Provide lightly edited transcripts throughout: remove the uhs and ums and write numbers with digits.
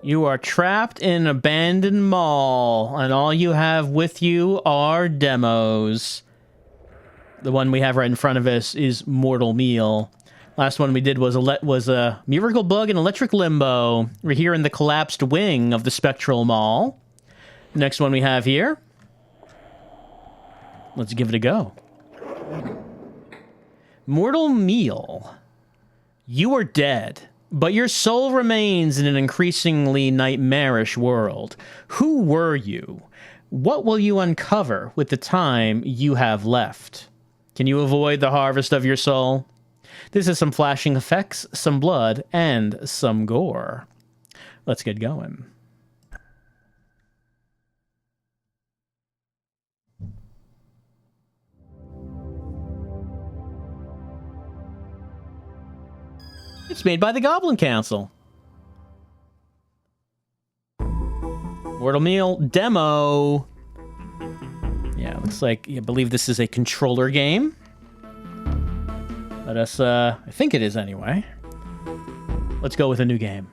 You are trapped in an abandoned mall, and all you have with you are demos. The one we have right in front of us is Mortal Meal. Last one we did was a Miracle Bug and Electric Limbo. We're here in the collapsed wing of the Spectral Mall. Next one we have here. Let's give it a go. Mortal Meal. You are dead, but your soul remains in an increasingly nightmarish world. Who were you? What will you uncover with the time you have left? Can you avoid the harvest of your soul? This is some flashing effects, some blood, and some gore. Let's get going. It's made by the Goblin Council. Mortal Meal demo. Yeah, looks like, I believe this is a controller game. Let us, I think it is anyway. Let's go with a new game.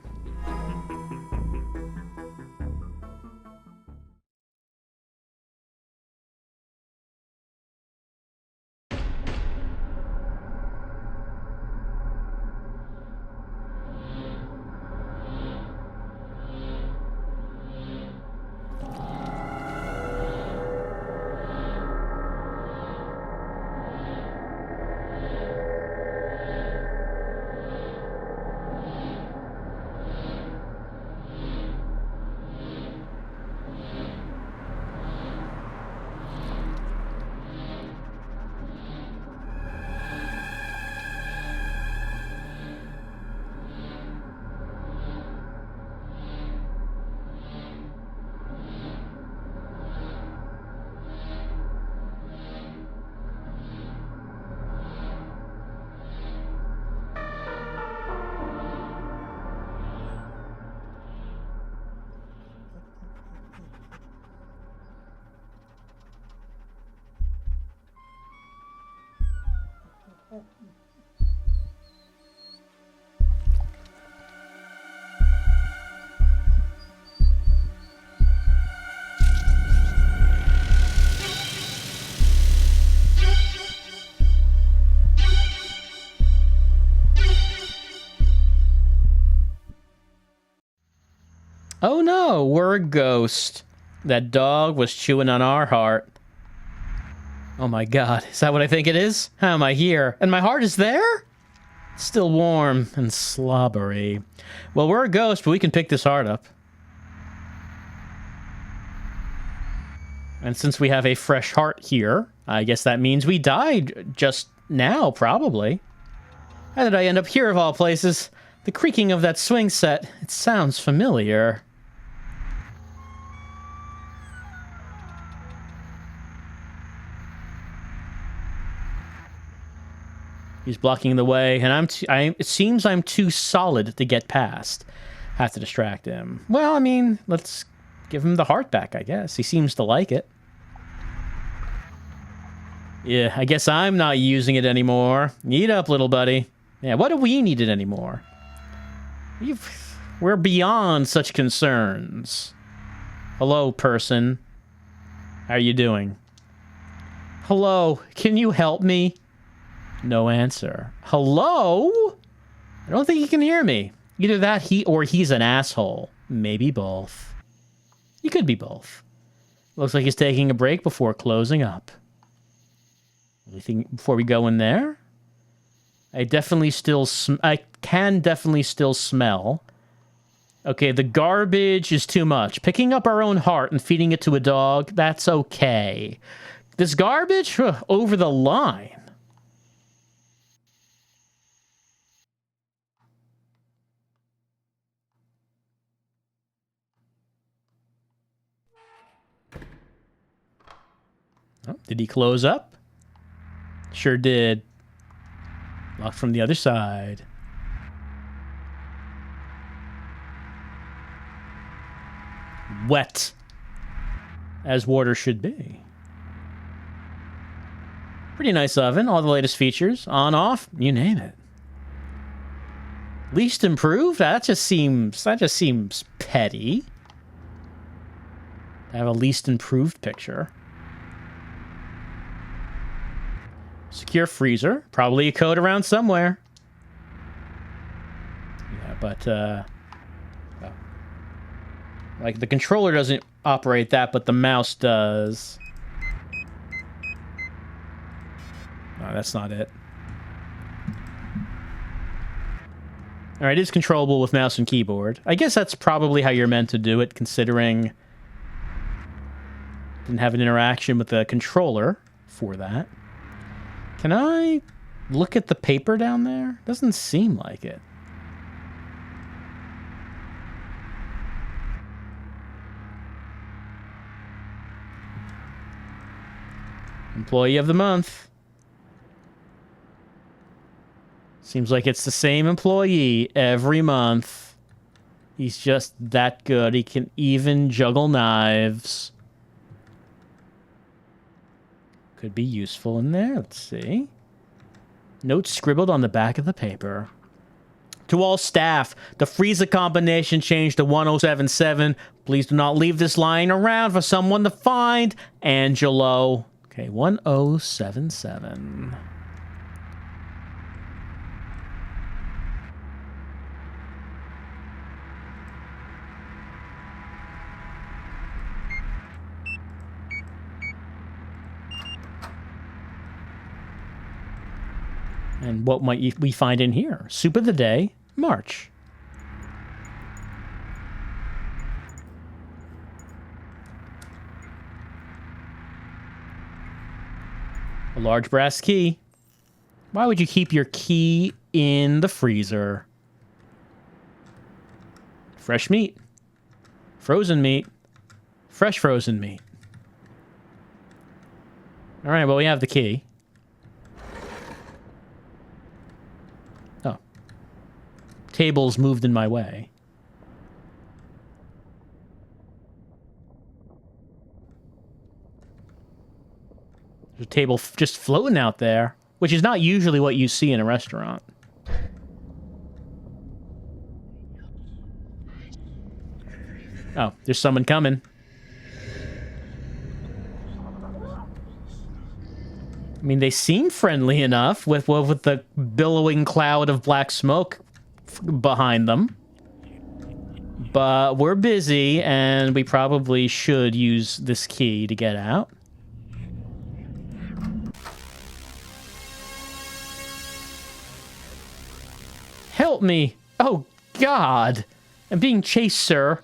Oh no, we're a ghost. That dog was chewing on our heart. Oh my god, is that what I think it is? How am I here? And my heart is there? It's still warm and slobbery. Well, we're a ghost, but we can pick this heart up. And since we have a fresh heart here, I guess that means we died just now, probably. How did I end up here of all places? The creaking of that swing set, it sounds familiar. He's blocking the way, and it seems I'm too solid to get past. Have to distract him. Well, I mean, let's give him the heart back, I guess. He seems to like it. Yeah, I guess I'm not using it anymore. Eat up, little buddy. Yeah, what do we need it anymore? We're beyond such concerns. Hello, person. How are you doing? Hello, can you help me? No answer. Hello? I don't think he can hear me. Either that, or he's an asshole. Maybe both. He could be both. Looks like he's taking a break before closing up. Anything before we go in there? I can definitely still smell. Okay, the garbage is too much. Picking up our own heart and feeding it to a dog, that's okay. This garbage? Over the line. Oh, did he close up? Sure did. Locked from the other side. Wet. As water should be. Pretty nice oven. All the latest features. On, off, you name it. Least improved? That just seems petty. I have a least improved picture. Secure freezer. Probably a code around somewhere. Yeah, but, like, the controller doesn't operate that, but the mouse does. No, that's not it. Alright, it is controllable with mouse and keyboard. I guess that's probably how you're meant to do it, considering... Didn't have an interaction with the controller for that. Can I look at the paper down there? Doesn't seem like it. Employee of the month. Seems like it's the same employee every month. He's just that good. He can even juggle knives. Could be useful in there. Let's see. Notes scribbled on the back of the paper. To all staff, the freezer combination changed to 1077. Please do not leave this lying around for someone to find. Angelo. Okay, 1077. And what might we find in here? Soup of the day, March. A large brass key. Why would you keep your key in the freezer? Fresh meat. Frozen meat. Fresh frozen meat. All right, well, we have the key. Tables moved in my way. There's a table just floating out there, which is not usually what you see in a restaurant. Oh, there's someone coming. I mean, they seem friendly enough with the billowing cloud of black smoke behind them, but we're busy and we probably should use this key to get out. Help me! Oh God, I'm being chased, sir.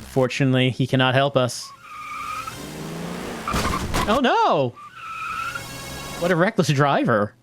Fortunately, he cannot help us. Oh no! What a reckless driver.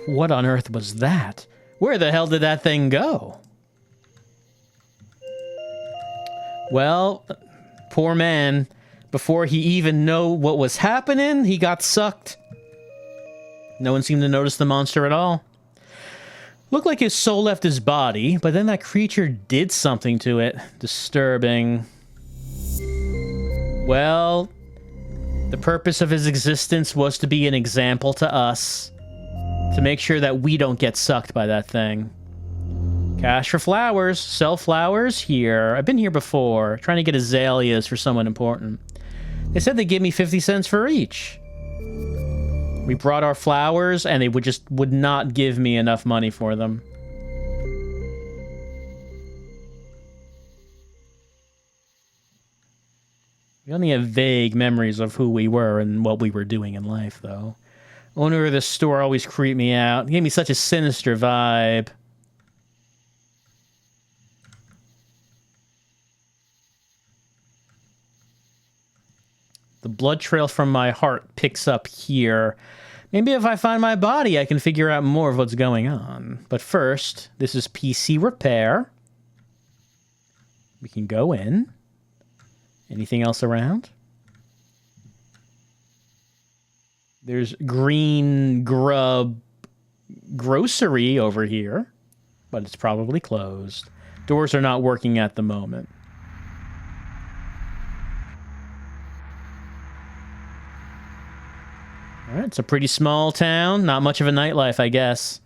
What on earth was that? Where the hell did that thing go? Well, poor man. Before he even knew what was happening, he got sucked. No one seemed to notice the monster at all. Looked like his soul left his body, but then that creature did something to it. Disturbing. Well, the purpose of his existence was to be an example to us. To make sure that we don't get sucked by that thing. Cash for flowers. Sell flowers here. I've been here before. Trying to get azaleas for someone important. They said they'd give me 50 cents for each. We brought our flowers, and they would not give me enough money for them. We only have vague memories of who we were and what we were doing in life, though. Owner of this store always creeped me out. He gave me such a sinister vibe. The blood trail from my heart picks up here. Maybe if I find my body, I can figure out more of what's going on. But first, this is PC repair. We can go in. Anything else around? There's green grub grocery over here, but it's probably closed. Doors are not working at the moment. All right, it's a pretty small town. Not much of a nightlife, I guess.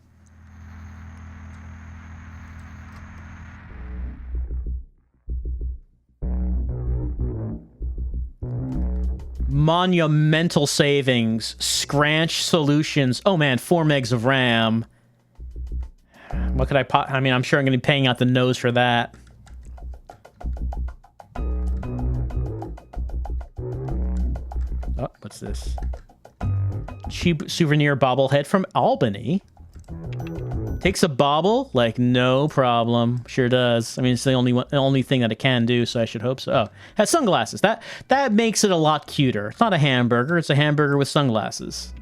Monumental savings. Scranch Solutions. Oh, man, 4 megs of RAM. What could I mean, I'm sure I'm going to be paying out the nose for that. Oh, what's this? Cheap souvenir bobblehead from Albany. Takes a bobble? Like, no problem. Sure does. I mean, it's the only thing that it can do, so I should hope so. Oh, has sunglasses. That makes it a lot cuter. It's not a hamburger. It's a hamburger with sunglasses.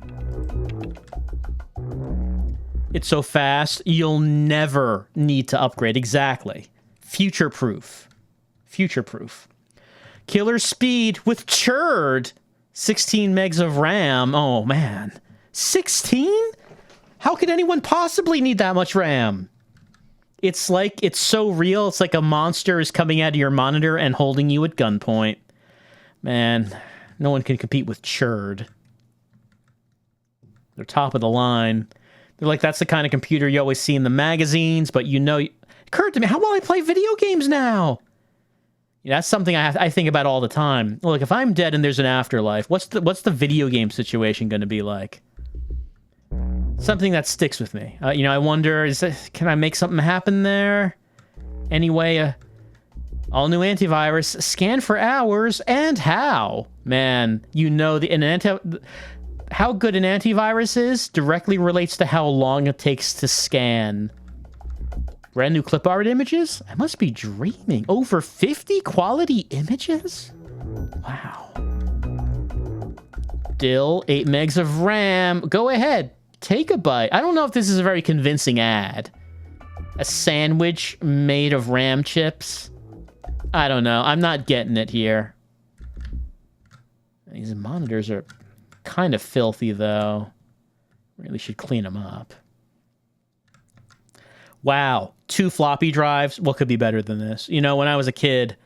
It's so fast, you'll never need to upgrade. Exactly. Future-proof. Future-proof. Killer speed with churd. 16 megs of RAM. Oh, man. 16? How could anyone possibly need that much RAM? It's like, it's so real. It's like a monster is coming out of your monitor and holding you at gunpoint. Man, no one can compete with churd. They're top of the line. They're like, that's the kind of computer you always see in the magazines, but you know, it occurred to me, how will I play video games now? Yeah, that's something I think about all the time. Look, if I'm dead and there's an afterlife, what's the video game situation going to be like? Something that sticks with me. You know, I wonder, can I make something happen there? Anyway, all new antivirus, scan for hours, and how? Man, you know, how good an antivirus is directly relates to how long it takes to scan. Brand new clip art images? I must be dreaming. Over 50 quality images? Wow. Still 8 megs of RAM. Go ahead. Take a bite. I don't know if this is a very convincing ad. A sandwich made of RAM chips? I don't know. I'm not getting it here. These monitors are kind of filthy, though. Really should clean them up. Wow. 2 floppy drives. What could be better than this? You know, when I was a kid,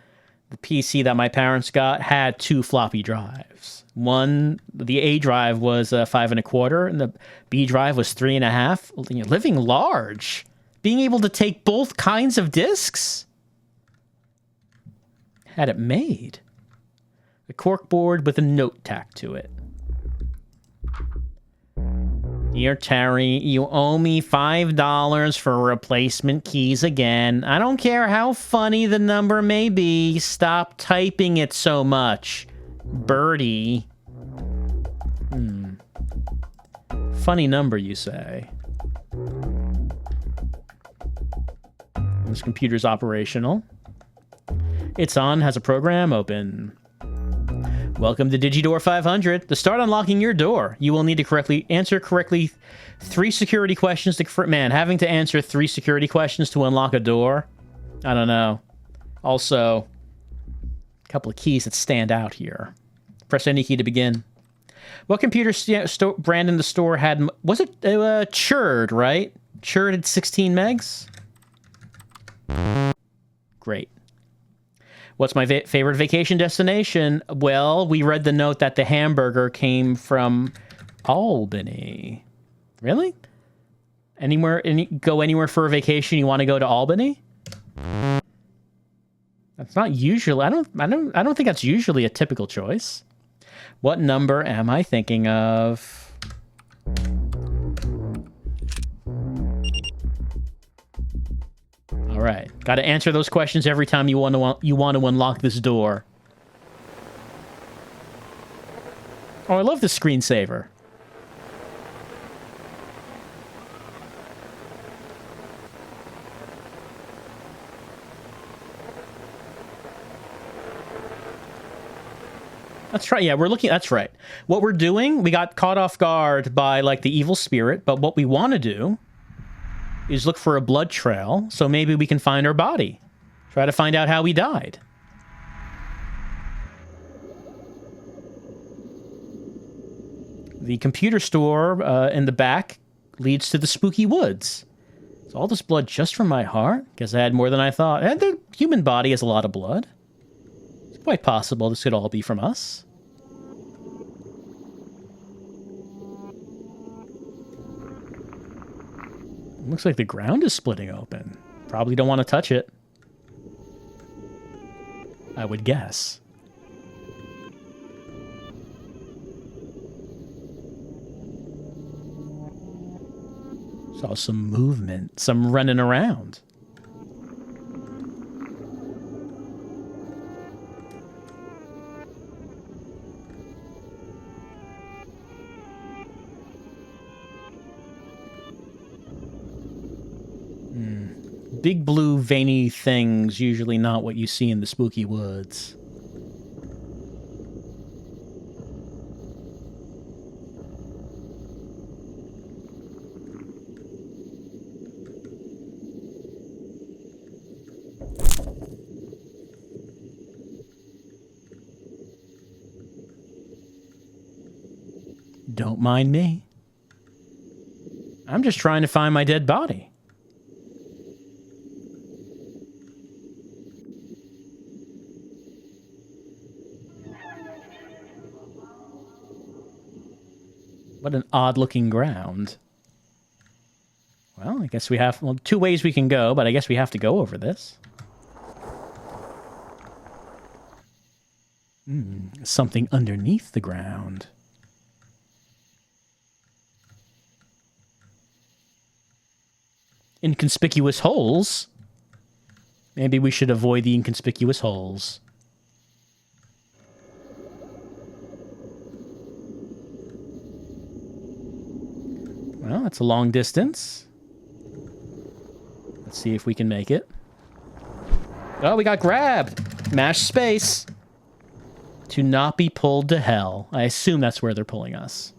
the PC that my parents got had 2 floppy drives. One, the A drive was 5 1/4, and the B drive was 3 1/2. You know, living large. Being able to take both kinds of discs. Had it made. A cork board with a note tacked to it. Dear Terry, you owe me $5 for replacement keys again. I don't care how funny the number may be. Stop typing it so much. Birdie. Funny number, you say. This computer's operational. It's on, has a program open. Welcome to Digidor 500. To start unlocking your door, you will need to answer correctly 3 security questions. Man, having to answer 3 security questions to unlock a door? I don't know. Also, a couple of keys that stand out here. Press any key to begin. What computer brand in the store had... Was it Churd, right? Churd had 16 megs? Great. What's my favorite vacation destination? Well, we read the note that the hamburger came from Albany. Really? Go anywhere for a vacation, you want to go to Albany? That's not usually... I don't think that's usually a typical choice. What number am I thinking of? All right, got to answer those questions every time you want to unlock this door. Oh, I love the screensaver. That's right. Yeah, we're looking. That's right. What we're doing, we got caught off guard by, like, the evil spirit, but what we want to do is look for a blood trail, so maybe we can find our body. Try to find out how we died. The computer store in the back leads to the spooky woods. Is all this blood just from my heart? Guess I had more than I thought. And the human body has a lot of blood. It's quite possible this could all be from us. Looks like the ground is splitting open. Probably don't want to touch it. I would guess. Saw some movement, some running around. Big blue veiny things, usually not what you see in the spooky woods. Don't mind me. I'm just trying to find my dead body. What an odd-looking ground. Well, I guess we have... Well, two ways we can go, but I guess we have to go over this. Something underneath the ground. Inconspicuous holes? Maybe we should avoid the inconspicuous holes. Well, it's a long distance. Let's see if we can make it. Oh, we got grabbed! Mash space! To not be pulled to hell. I assume that's where they're pulling us.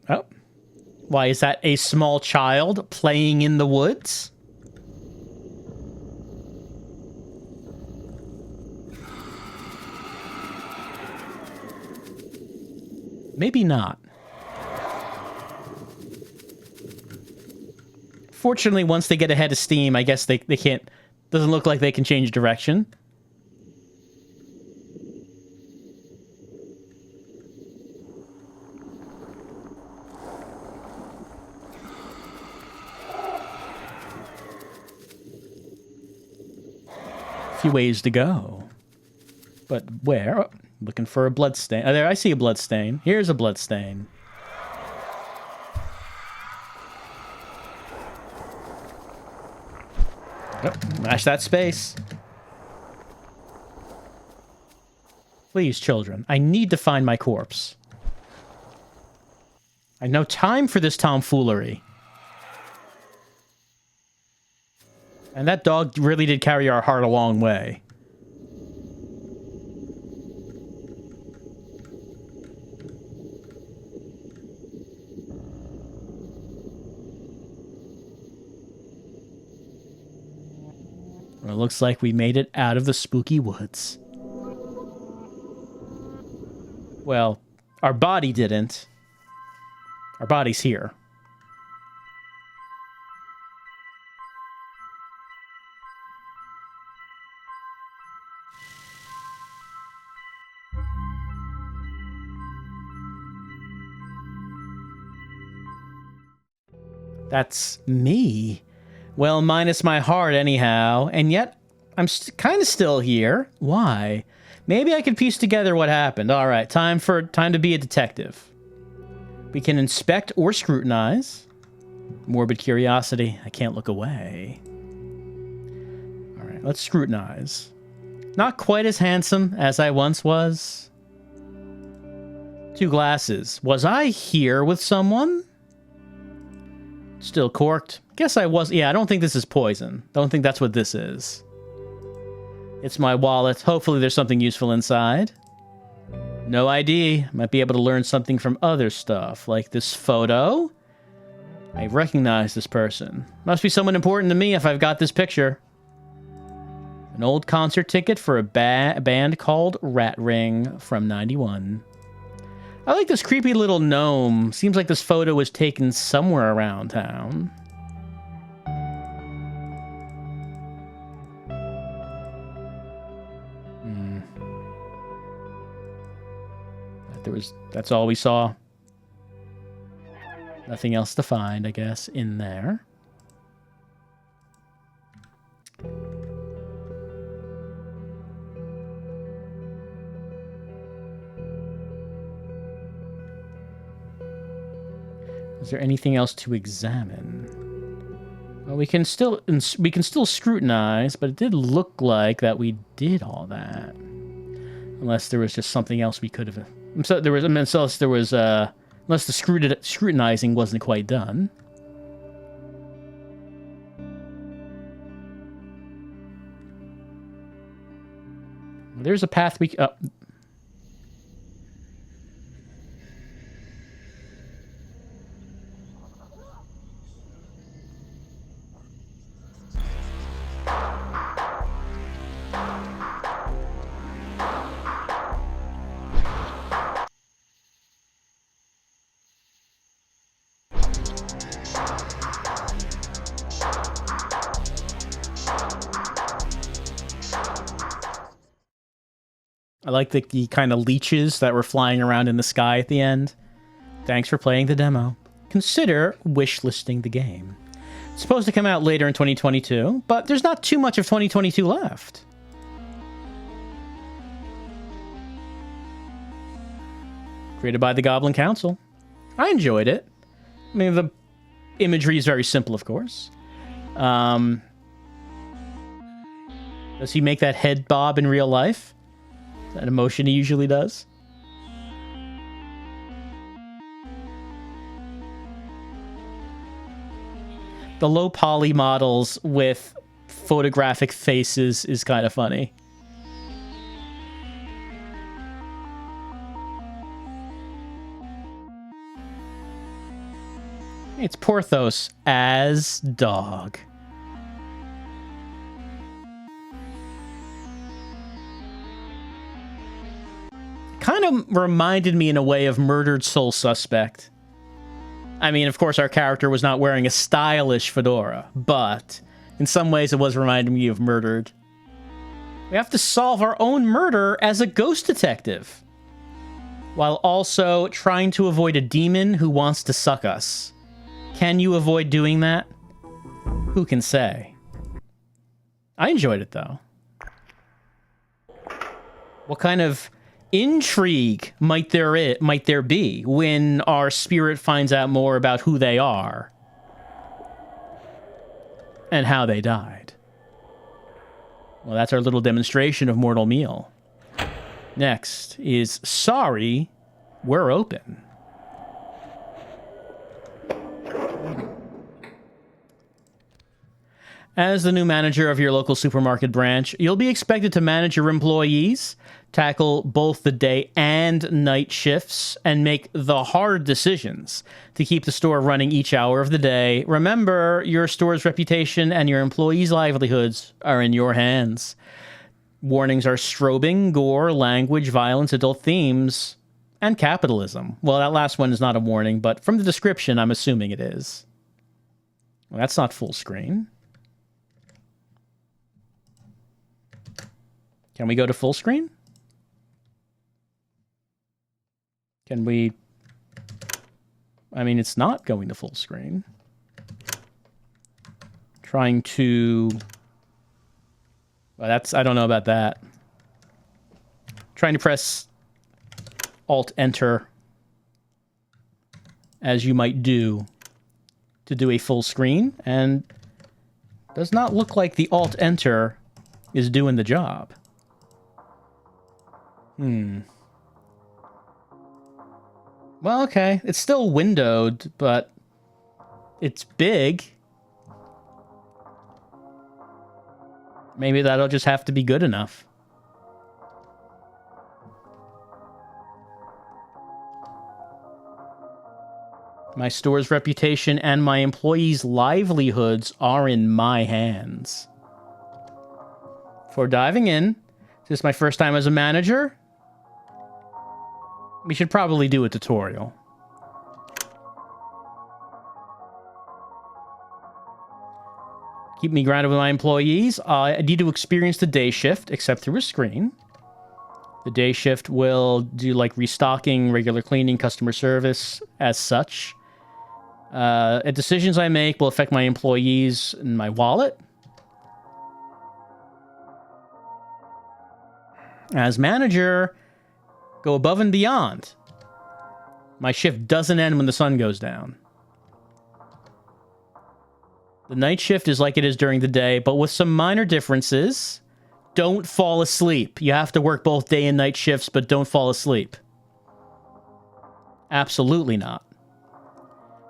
Oh. Why, is that a small child playing in the woods? Maybe not. Fortunately, once they get ahead of steam, I guess they can't... Doesn't look like they can change direction. Few ways to go. But where? Oh, looking for a blood stain. Oh, there, I see a blood stain. Here's a blood stain. Oh, mash that space. Please, children. I need to find my corpse. I have no time for this tomfoolery. And that dog really did carry our heart a long way. Well, it looks like we made it out of the spooky woods. Well, our body didn't. Our body's here. That's me. Well, minus my heart anyhow, and yet I'm kind of still here. Why? Maybe I can piece together what happened. All right, time to be a detective. We can inspect or scrutinize. Morbid curiosity. I can't look away. All right, let's scrutinize. Not quite as handsome as I once was. 2 glasses. Was I here with someone? Still corked. Guess I was. Yeah, I don't think this is poison. Don't think that's what this is. It's my wallet. Hopefully there's something useful inside. No ID. Might be able to learn something from other stuff, like this photo. I recognize this person. Must be someone important to me if I've got this picture. An old concert ticket for a band called Rat Ring from '91. I like this creepy little gnome. Seems like this photo was taken somewhere around town. That's all we saw. Nothing else to find, I guess, in there. Is there anything else to examine? Well, we can still scrutinize, but it did look like that we did all that. Unless there was just something else we could have. So there was. I mean, unless there was. Unless the scrutinizing wasn't quite done. There's a path we. I like the kind of leeches that were flying around in the sky at the end. Thanks for playing the demo. Consider wishlisting the game. It's supposed to come out later in 2022, but there's not too much of 2022 left. Created by the Goblin Council. I enjoyed it. I mean, the imagery is very simple, of course. Does he make that head bob in real life? That emotion he usually does. The low poly models with photographic faces is kind of funny. It's Porthos as dog. Kind of reminded me in a way of Murdered Soul Suspect. I mean, of course, our character was not wearing a stylish fedora, but in some ways it was reminding me of Murdered. We have to solve our own murder as a ghost detective, while also trying to avoid a demon who wants to suck us. Can you avoid doing that? Who can say? I enjoyed it, though. What kind of intrigue might there be when our spirit finds out more about who they are and how they died? Well, that's our little demonstration of Mortal Meal. Next is Sorry, We're Open. As the new manager of your local supermarket branch, you'll be expected to manage your employees, tackle both the day and night shifts, and make the hard decisions to keep the store running each hour of the day. Remember, your store's reputation and your employees' livelihoods are in your hands. Warnings are strobing, gore, language, violence, adult themes, and capitalism. Well, that last one is not a warning, but from the description, I'm assuming it is. Well, that's not full screen. Can we go to full screen? Can we... I mean, it's not going to full screen. Trying to... Well, that's... I don't know about that. Trying to press Alt-Enter, as you might do, to do a full screen, and does not look like the Alt-Enter is doing the job. Well, okay. It's still windowed, but it's big. Maybe that'll just have to be good enough. My store's reputation and my employees' livelihoods are in my hands. Before diving in, this is my first time as a manager. We should probably do a tutorial. Keep me grounded with my employees. I need to experience the day shift, except through a screen. The day shift will do like restocking, regular cleaning, customer service, as such. Decisions I make will affect my employees and my wallet. As manager, go above and beyond. My shift doesn't end when the sun goes down. The night shift is like it is during the day, but with some minor differences. Don't fall asleep. You have to work both day and night shifts, but don't fall asleep. Absolutely not.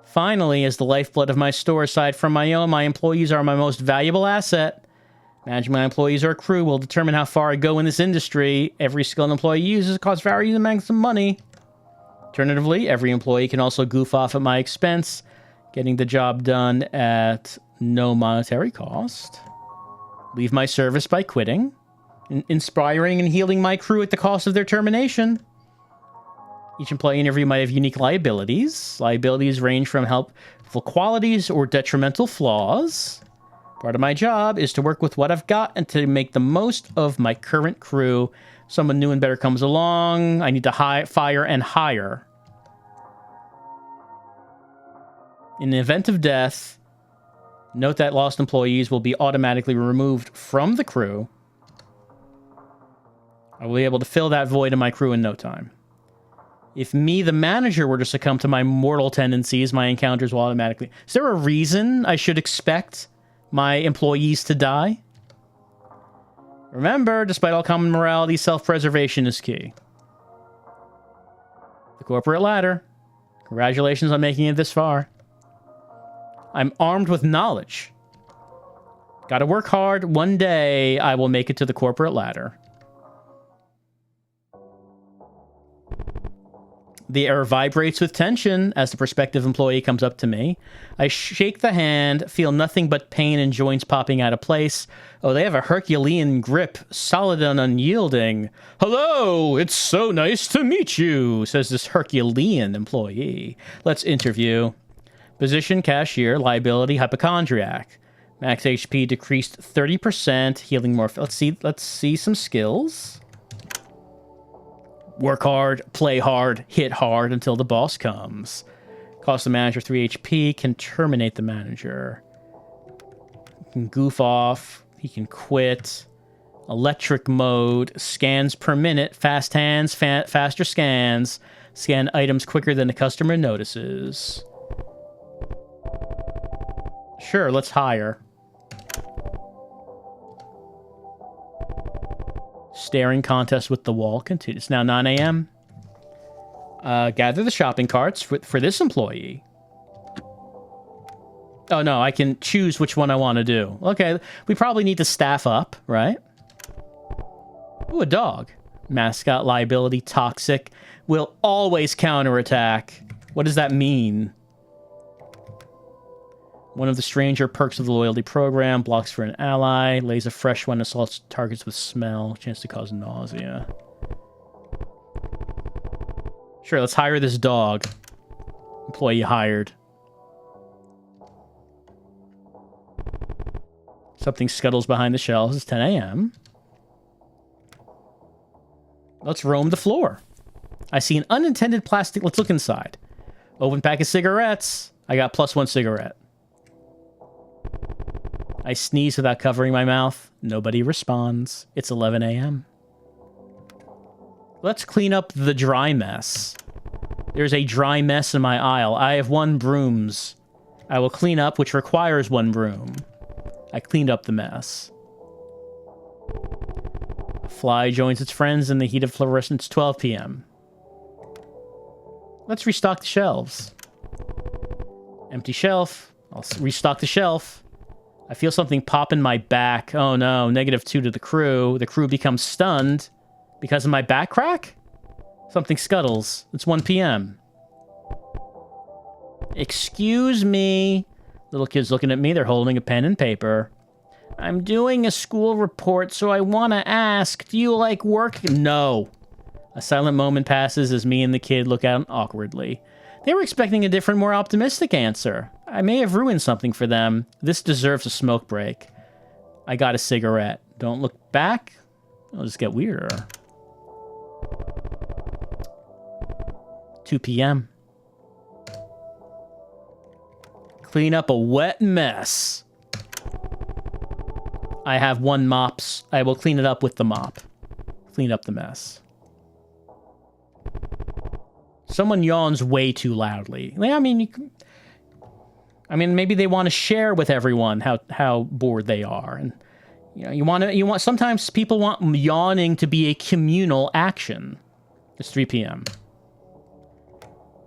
Finally, as the lifeblood of my store, aside from my own, my employees are my most valuable asset. Managing my employees or crew will determine how far I go in this industry. Every skill an employee uses costs varying amounts of money. Alternatively, every employee can also goof off at my expense, getting the job done at no monetary cost. Leave my service by quitting. Inspiring and healing my crew at the cost of their termination. Each employee interview might have unique liabilities. Liabilities range from helpful qualities or detrimental flaws. Part of my job is to work with what I've got and to make the most of my current crew. Someone new and better comes along. I need to fire and hire. In the event of death, note that lost employees will be automatically removed from the crew. I will be able to fill that void in my crew in no time. If me, the manager, were to succumb to my mortal tendencies, my encounters will automatically... Is there a reason I should expect my employees to die? Remember, despite all common morality, self-preservation is key. The corporate ladder. Congratulations on making it this far. I'm armed with knowledge. Gotta work hard. One day, I will make it to the corporate ladder. The air vibrates with tension as the prospective employee comes up to me. I shake the hand, feel nothing but pain and joints popping out of place. Oh, they have a Herculean grip, solid and unyielding. Hello, it's so nice to meet you, says this Herculean employee. Let's interview. Position, cashier, liability, hypochondriac. Max HP decreased 30%, healing more. Let's see some skills. Work hard, play hard, hit hard until the boss comes. Cost the manager 3 HP, can terminate the manager. He can goof off, he can quit. Electric mode, scans per minute, fast hands, faster scans. Scan items quicker than the customer notices. Sure, let's hire. Staring contest with the wall continues. It's now 9 a.m. Gather the shopping carts for this employee. Oh, no, I can choose which one I want to do. Okay, we probably need to staff up, right? Ooh, a dog. Mascot, liability, toxic. Will always counterattack. What does that mean? One of the stranger perks of the loyalty program. Blocks for an ally. Lays a fresh one. Assaults targets with smell. Chance to cause nausea. Sure, let's hire this dog. Employee hired. Something scuttles behind the shelves. It's 10 a.m. Let's roam the floor. I see an unintended plastic... Let's look inside. Open pack of cigarettes. I got +1 cigarette. I sneeze without covering my mouth. Nobody responds. It's 11 a.m. Let's clean up the dry mess. There's a dry mess in my aisle. I have 1 brooms. I will clean up, which requires 1 broom. I cleaned up the mess. Fly joins its friends in the heat of fluorescence, 12 p.m. Let's restock the shelves. Empty shelf. I'll restock the shelf. I feel something pop in my back. Oh no, -2 to the crew. The crew becomes stunned because of my back crack? Something scuttles. It's 1 p.m. Excuse me. Little kid's looking at me. They're holding a pen and paper. I'm doing a school report, so I want to ask, do you like work? No. A silent moment passes as me and the kid look at him awkwardly. They were expecting a different, more optimistic answer. I may have ruined something for them. This deserves a smoke break. I got a cigarette. Don't look back. It'll just get weirder. 2 p.m. Clean up a wet mess. I have 1 mops. I will clean it up with the mop. Clean up the mess. Someone yawns way too loudly. I mean, maybe they want to share with everyone how bored they are, and you want. Sometimes people want yawning to be a communal action. It's 3 p.m.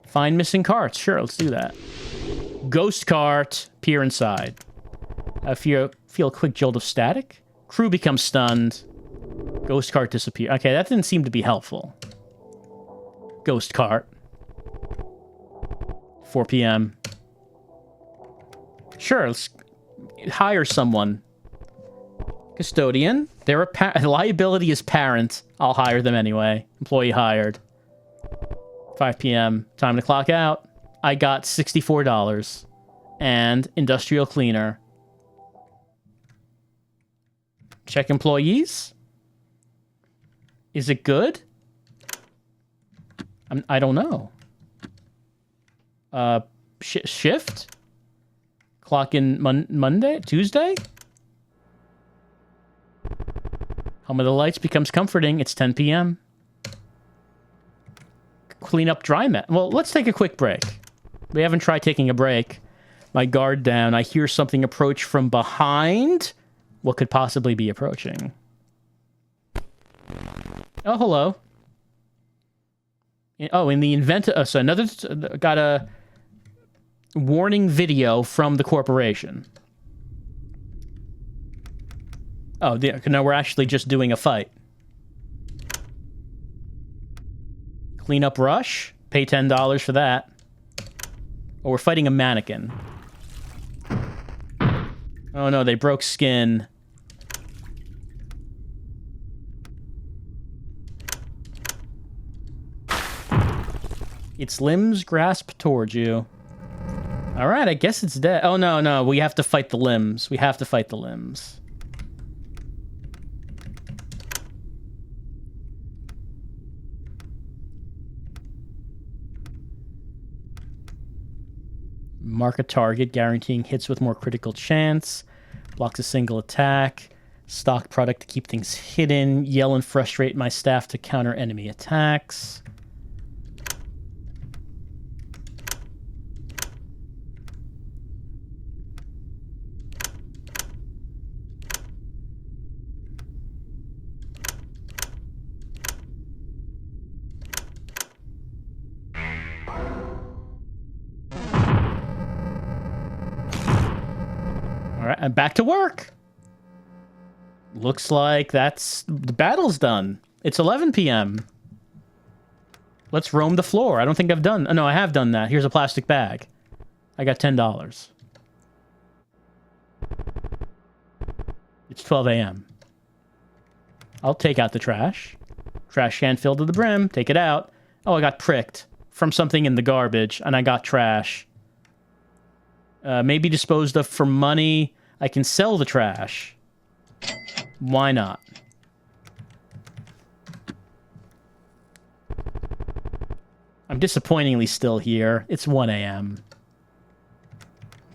Find missing carts. Sure, let's do that. Ghost cart. Peer inside. I feel a quick jolt of static. Crew becomes stunned. Ghost cart disappear. Okay, that didn't seem to be helpful. Ghost cart. 4 p.m. Sure, let's hire someone. Custodian. Their liability is parent. I'll hire them anyway. Employee hired. 5 p.m. Time to clock out. I got $64. And industrial cleaner. Check employees. Is it good? I don't know. Shift? Clock in Monday? Tuesday? Home of the Lights becomes comforting. It's 10 p.m. Clean up dry mess. Well, let's take a quick break. We haven't tried taking a break. My guard down. I hear something approach from behind. What could possibly be approaching? Oh, hello. Oh, in the inventor... so another... got a warning video from the corporation. Oh, no, we're actually just doing a fight. Clean up rush. Pay $10 for that. Oh, we're fighting a mannequin. Oh no, they broke skin. Its limbs grasp towards you. Alright, I guess it's dead. Oh no, we have to fight the limbs. We have to fight the limbs. Mark a target, guaranteeing hits with more critical chance. Blocks a single attack. Stock product to keep things hidden. Yell and frustrate my staff to counter enemy attacks. I'm back to work. Looks like the battle's done. It's 11 p.m. Let's roam the floor. I don't think I've done... Oh, no, I have done that. Here's a plastic bag. I got $10. It's 12 a.m. I'll take out the trash. Trash can filled to the brim. Take it out. Oh, I got pricked from something in the garbage, and I got trash. Maybe disposed of for money. I can sell the trash. Why not? I'm disappointingly still here. It's 1 a.m.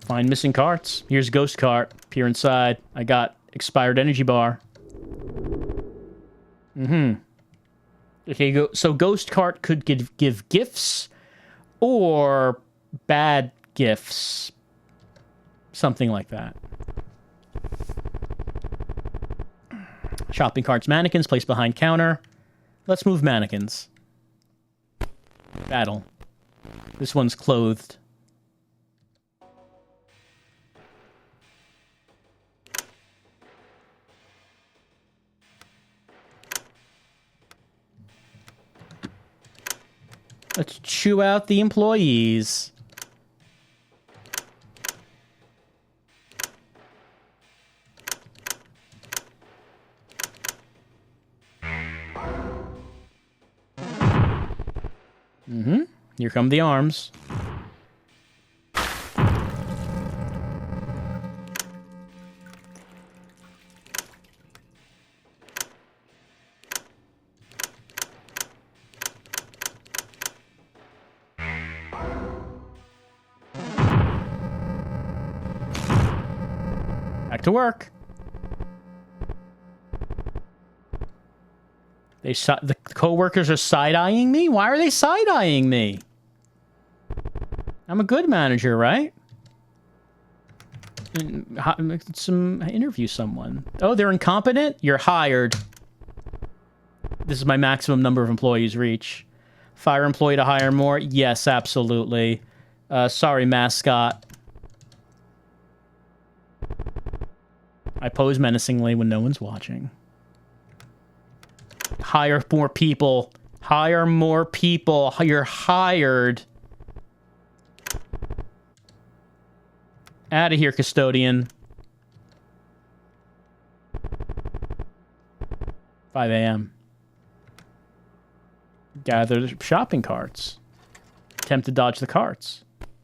Find missing carts. Here's ghost cart. Peer inside. I got expired energy bar. Okay, so ghost cart could give gifts or bad gifts. Something like that. Shopping carts, mannequins placed behind counter. Let's move mannequins. Battle. This one's clothed. Let's chew out the employees. Here come the arms. Back to work. The co-workers are side-eyeing me? Why are they side-eyeing me? I'm a good manager, right? Interview someone. Oh, they're incompetent? You're hired. This is my maximum number of employees reach. Fire employee to hire more? Yes, absolutely. Sorry, mascot. I pose menacingly when no one's watching. Hire more people. Hire more people. You're hired. Out of here, custodian. 5 a.m. Gather the shopping carts. Attempt to dodge the carts.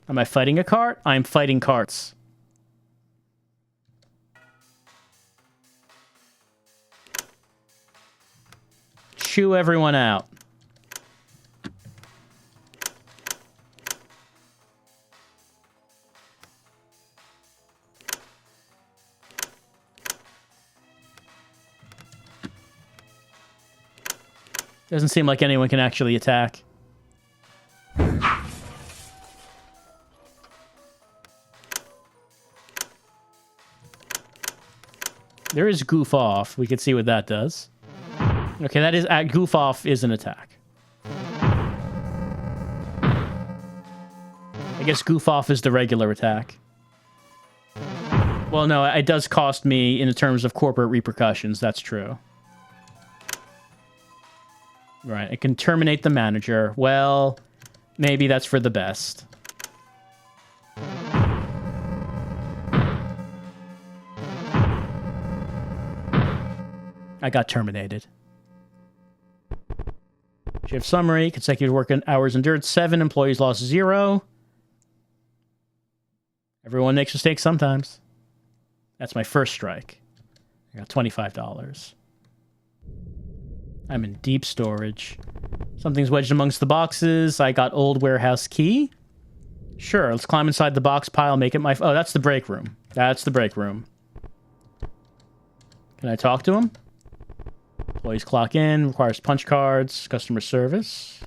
Am I fighting a cart? I'm fighting carts. Chew everyone out. Doesn't seem like anyone can actually attack. There is goof off. We could see what that does. Okay, that is goof off is an attack. I guess goof off is the regular attack. Well, no, it does cost me in terms of corporate repercussions. That's true. Right, it can terminate the manager. Well, maybe that's for the best. I got terminated. Shift summary, consecutive work hours endured 7, employees lost 0. Everyone makes mistakes sometimes. That's my first strike. I got $25. I'm in deep storage. Something's wedged amongst the boxes. I got old warehouse key. Sure, let's climb inside the box pile, make it my... Oh, that's the break room. That's the break room. Can I talk to him? Employees clock in, requires punch cards, customer service.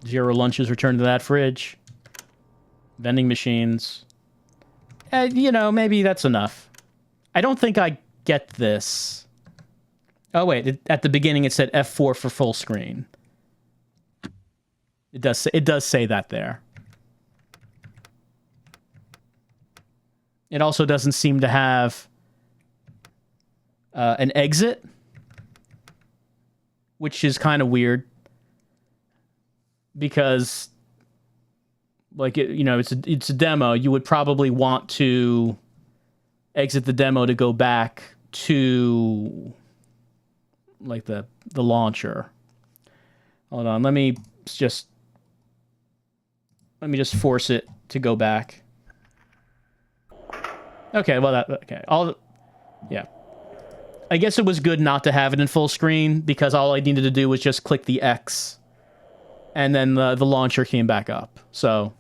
Zero lunches returned to that fridge. Vending machines. You know, maybe that's enough. I don't think I get this. Oh, wait. At the beginning, it said F4 for full screen. It does say that there. It also doesn't seem to have an exit, which is kind of weird. Because, like, you know, it's a demo. You would probably want to exit the demo to go back to, like, the launcher. Hold on, let me just force it to go back. Okay, well, okay. Yeah. I guess it was good not to have it in full screen, because all I needed to do was just click the X, and then the launcher came back up. So,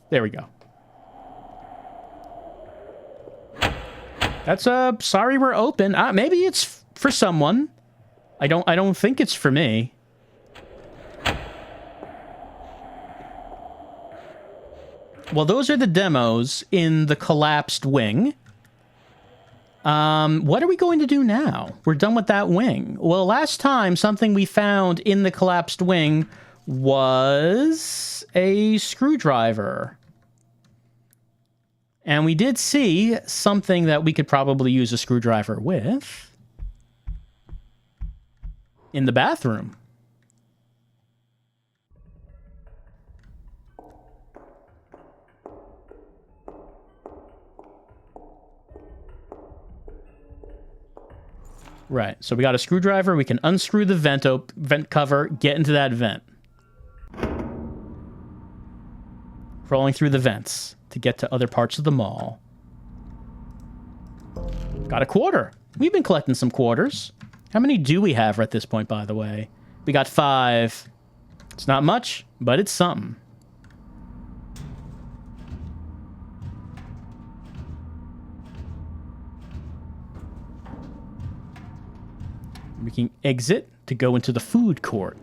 there we go. That's sorry we're open. Maybe it's for someone. I don't think it's for me. Well, those are the demos in the collapsed wing. What are we going to do now? We're done with that wing. Well, last time, something we found in the collapsed wing was a screwdriver. And we did see something that we could probably use a screwdriver with in the bathroom. Right, so we got a screwdriver. We can unscrew the vent cover, get into that vent. Crawling through the vents to get to other parts of the mall. Got a quarter. We've been collecting some quarters. How many do we have at this point, by the way? We got 5. It's not much, but it's something. We can exit to go into the food court.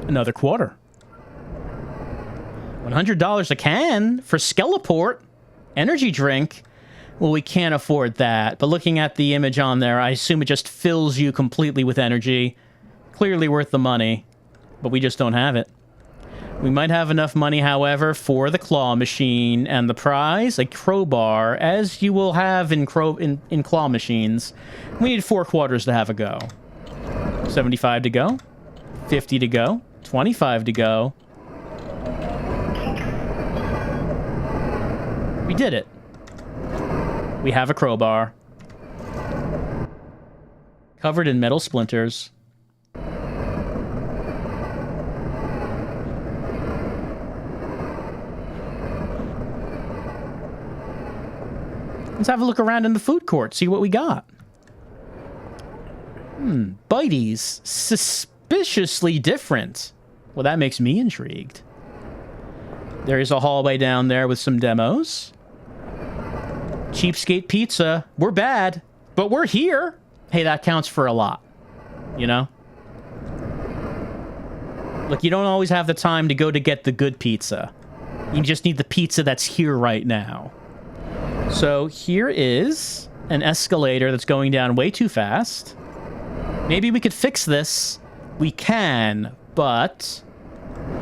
Another quarter. $100 a can for Skeleport energy drink. Well, we can't afford that. But looking at the image on there, I assume it just fills you completely with energy. Clearly worth the money, but we just don't have it. We might have enough money, however, for the claw machine and the prize, a crowbar, as you will have in claw machines. We need 4 quarters to have a go. 75 to go. 50 to go. 25 to go. We did it. We have a crowbar. Covered in metal splinters. Let's have a look around in the food court, see what we got. Bitey's suspiciously different. Well, that makes me intrigued. There is a hallway down there with some demos. Cheapskate pizza. We're bad, but we're here. Hey, that counts for a lot. You know? Look, you don't always have the time to go to get the good pizza. You just need the pizza that's here right now. So here is an escalator that's going down way too fast. Maybe we could fix this. We can, but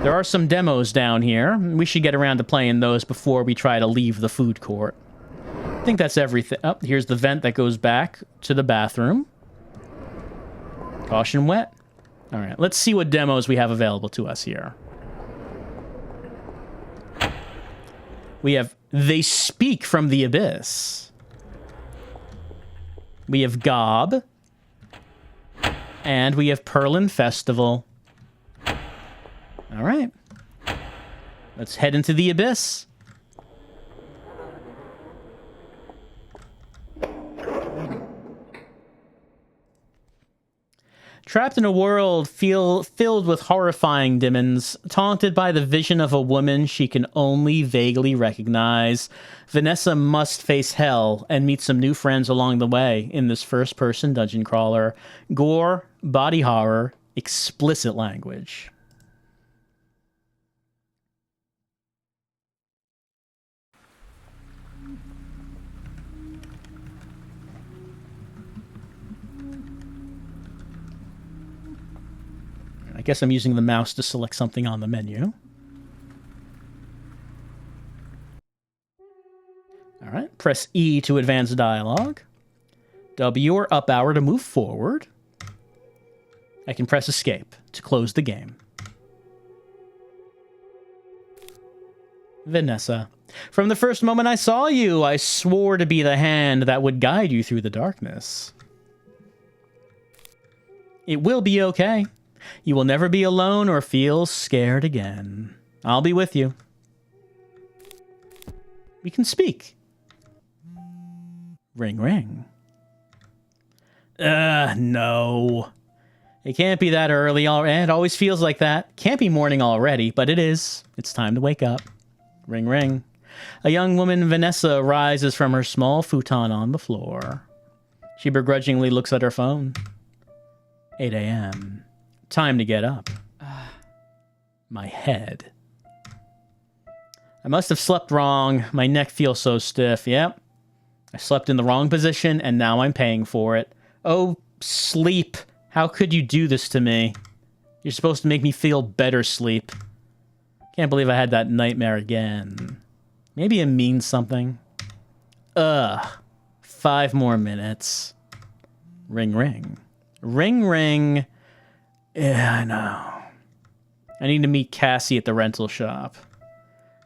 there are some demos down here. We should get around to playing those before we try to leave the food court. I think that's everything. Oh, here's the vent that goes back to the bathroom. Caution wet. All right, let's see what demos we have available to us here. We have They Speak from the Abyss. We have Gob. And we have Perlin Festival. All right. Let's head into the Abyss. Trapped in a world filled with horrifying demons, taunted by the vision of a woman she can only vaguely recognize, Vanessa must face hell and meet some new friends along the way in this first-person dungeon crawler. Gore, body horror, explicit language. I guess I'm using the mouse to select something on the menu. All right, press E to advance dialogue. W or up arrow to move forward. I can press escape to close the game. Vanessa. From the first moment I saw you, I swore to be the hand that would guide you through the darkness. It will be okay. You will never be alone or feel scared again. I'll be with you. We can speak. Ring, ring. No. It can't be that early already. It always feels like that. Can't be morning already, but it is. It's time to wake up. Ring, ring. A young woman, Vanessa, rises from her small futon on the floor. She begrudgingly looks at her phone. 8 a.m. Time to get up. My head. I must have slept wrong. My neck feels so stiff. Yep. I slept in the wrong position, and now I'm paying for it. Oh, sleep. How could you do this to me? You're supposed to make me feel better, sleep. Can't believe I had that nightmare again. Maybe it means something. 5 more minutes. Ring, ring. Ring, ring. Yeah, I know. I need to meet Cassie at the rental shop.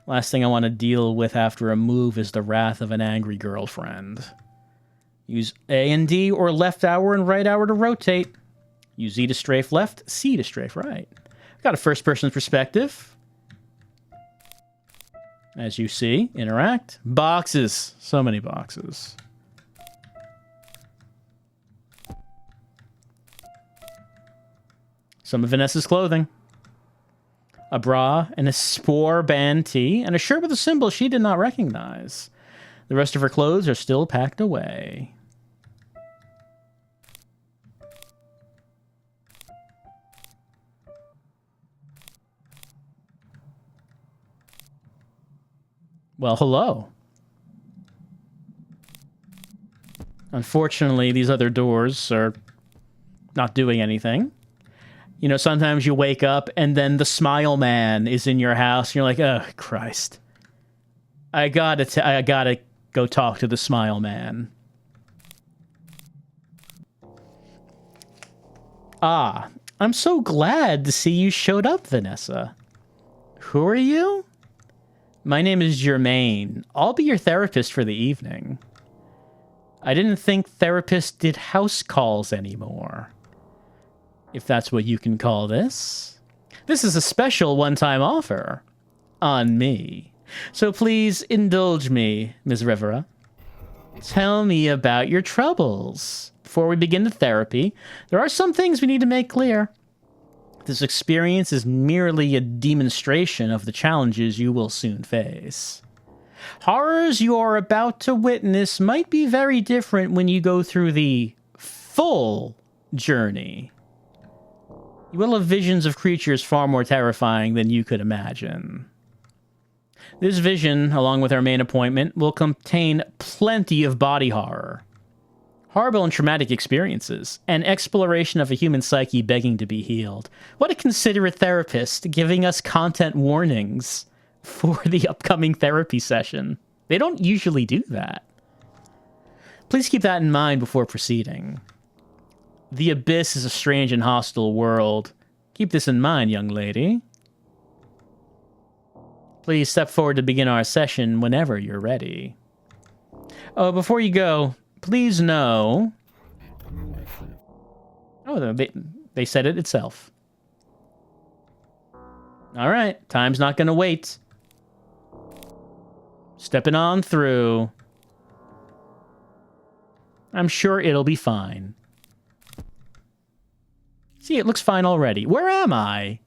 Last thing I want to deal with after a move is the wrath of an angry girlfriend. Use A and D or left hour and right hour to rotate. Use Z to strafe left, C to strafe right. Got a first-person perspective. As you see, interact. Boxes. So many boxes. Some of Vanessa's clothing. A bra and a spore band tee, and a shirt with a symbol she did not recognize. The rest of her clothes are still packed away. Well, hello. Unfortunately, these other doors are not doing anything. You know, sometimes you wake up and then the Smile Man is in your house and you're like, oh, Christ. I gotta go talk to the Smile Man. Ah, I'm so glad to see you showed up, Vanessa. Who are you? My name is Germaine. I'll be your therapist for the evening. I didn't think therapists did house calls anymore. If that's what you can call this. This is a special one-time offer. On me. So please indulge me, Ms. Rivera. Tell me about your troubles. Before we begin the therapy, there are some things we need to make clear. This experience is merely a demonstration of the challenges you will soon face. Horrors you are about to witness might be very different when you go through the full journey. You will have visions of creatures far more terrifying than you could imagine. This vision, along with our main appointment, will contain plenty of body horror, horrible and traumatic experiences, and exploration of a human psyche begging to be healed. What a considerate therapist giving us content warnings for the upcoming therapy session. They don't usually do that. Please keep that in mind before proceeding. The Abyss is a strange and hostile world. Keep this in mind, young lady. Please step forward to begin our session whenever you're ready. Oh, before you go, please know... Oh, they said it itself. All right, time's not going to wait. Stepping on through. I'm sure it'll be fine. See, it looks fine already. Where am I?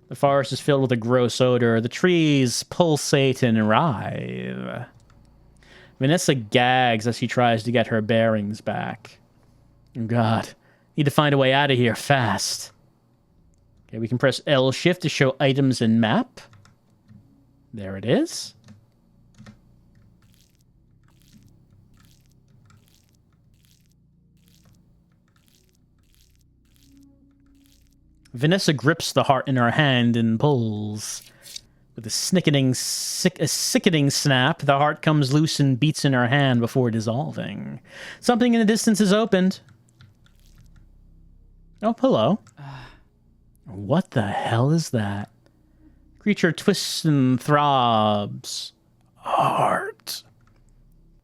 The forest is filled with a gross odor. The trees pulsate and writhe. Vanessa gags as she tries to get her bearings back. Oh, God. Need to find a way out of here fast. Okay, we can press L shift to show items and map. There it is. Vanessa grips the heart in her hand and pulls. With a sickening snap, the heart comes loose and beats in her hand before dissolving. Something in the distance is opened. Oh, hello. What the hell is that? Creature twists and throbs. Heart.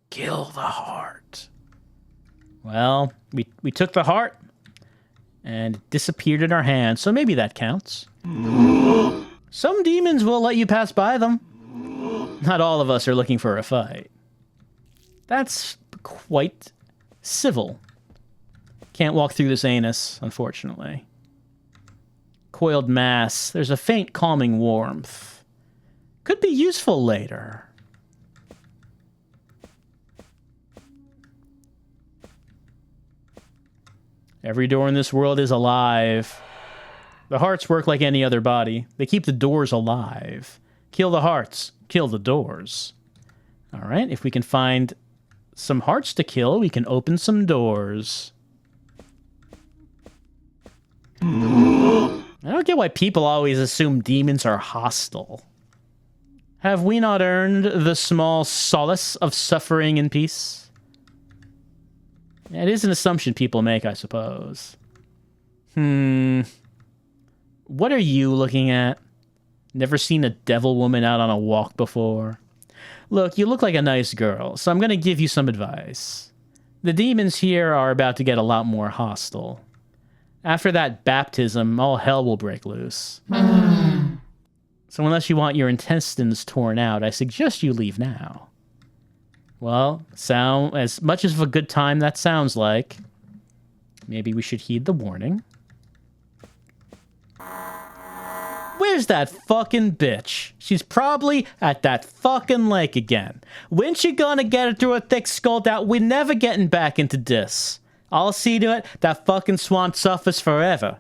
Kill the heart. Well, we took the heart. And it disappeared in our hands, so maybe that counts. Some demons will let you pass by them. Not all of us are looking for a fight. That's quite civil. Can't walk through this anus, unfortunately. Coiled mass. There's a faint calming warmth. Could be useful later. Every door in this world is alive. The hearts work like any other body. They keep the doors alive. Kill the hearts. Kill the doors. All right, if we can find some hearts to kill, we can open some doors. I don't get why people always assume demons are hostile. Have we not earned the small solace of suffering in peace? It is an assumption people make, I suppose. What are you looking at? Never seen a devil woman out on a walk before? Look, you look like a nice girl, so I'm going to give you some advice. The demons here are about to get a lot more hostile. After that baptism, all hell will break loose. So unless you want your intestines torn out, I suggest you leave now. Well, as much as a good time that sounds like, maybe we should heed the warning. Where's that fucking bitch? She's probably at that fucking lake again. When she gonna get it through a thick skull that we're never getting back into this? I'll see to it that fucking swan suffers forever.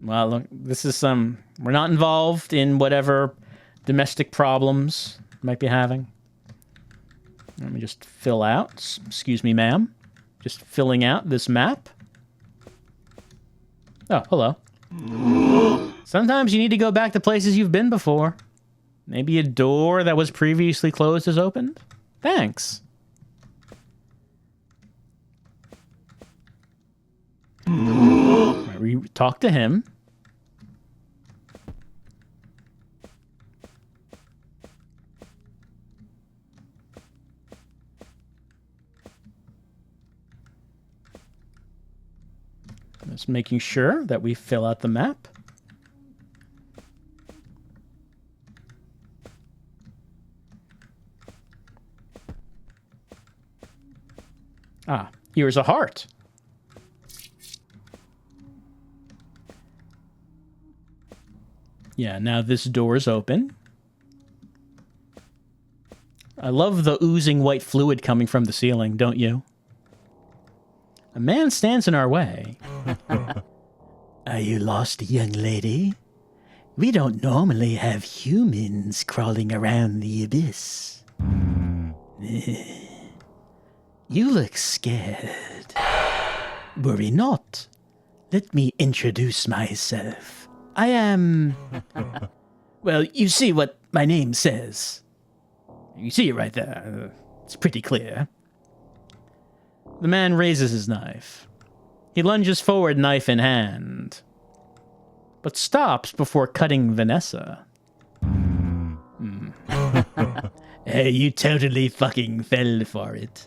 Well, look, this is we're not involved in whatever domestic problems you might be having. Let me just fill out. Excuse me, ma'am. Just filling out this map. Oh, hello. Sometimes you need to go back to places you've been before. Maybe a door that was previously closed is opened? Thanks. We talk to him. Just making sure that we fill out the map. Ah, here's a heart. Yeah, now this door is open. I love the oozing white fluid coming from the ceiling, don't you? A man stands in our way. Are you lost, young lady? We don't normally have humans crawling around the abyss. You look scared. Worry not. Let me introduce myself. I am... Well, you see what my name says. You see it right there. It's pretty clear. The man raises his knife. He lunges forward, knife in hand, but stops before cutting Vanessa. Hey, you totally fucking fell for it.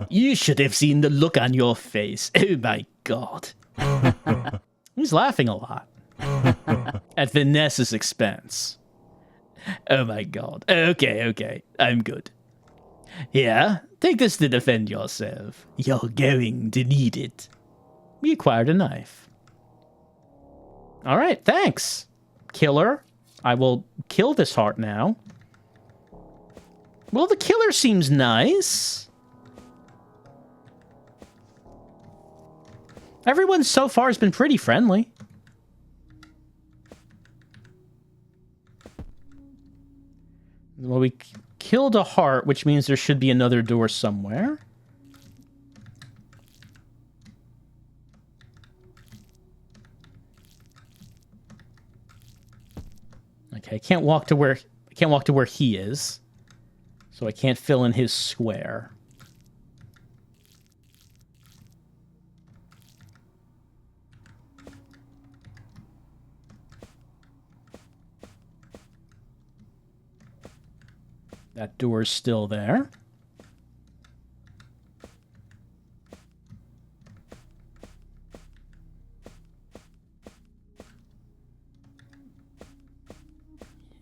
You should have seen the look on your face. Oh my god. He's laughing a lot. At Vanessa's expense. Oh my god. Okay. I'm good. Yeah, take this to defend yourself. You're going to need it. We acquired a knife. Alright, thanks. Killer. I will kill this heart now. Well, the killer seems nice. Everyone so far has been pretty friendly. Well, we killed a heart, which means there should be another door somewhere. Okay, I can't walk to where he is. So I can't fill in his square. That door's still there.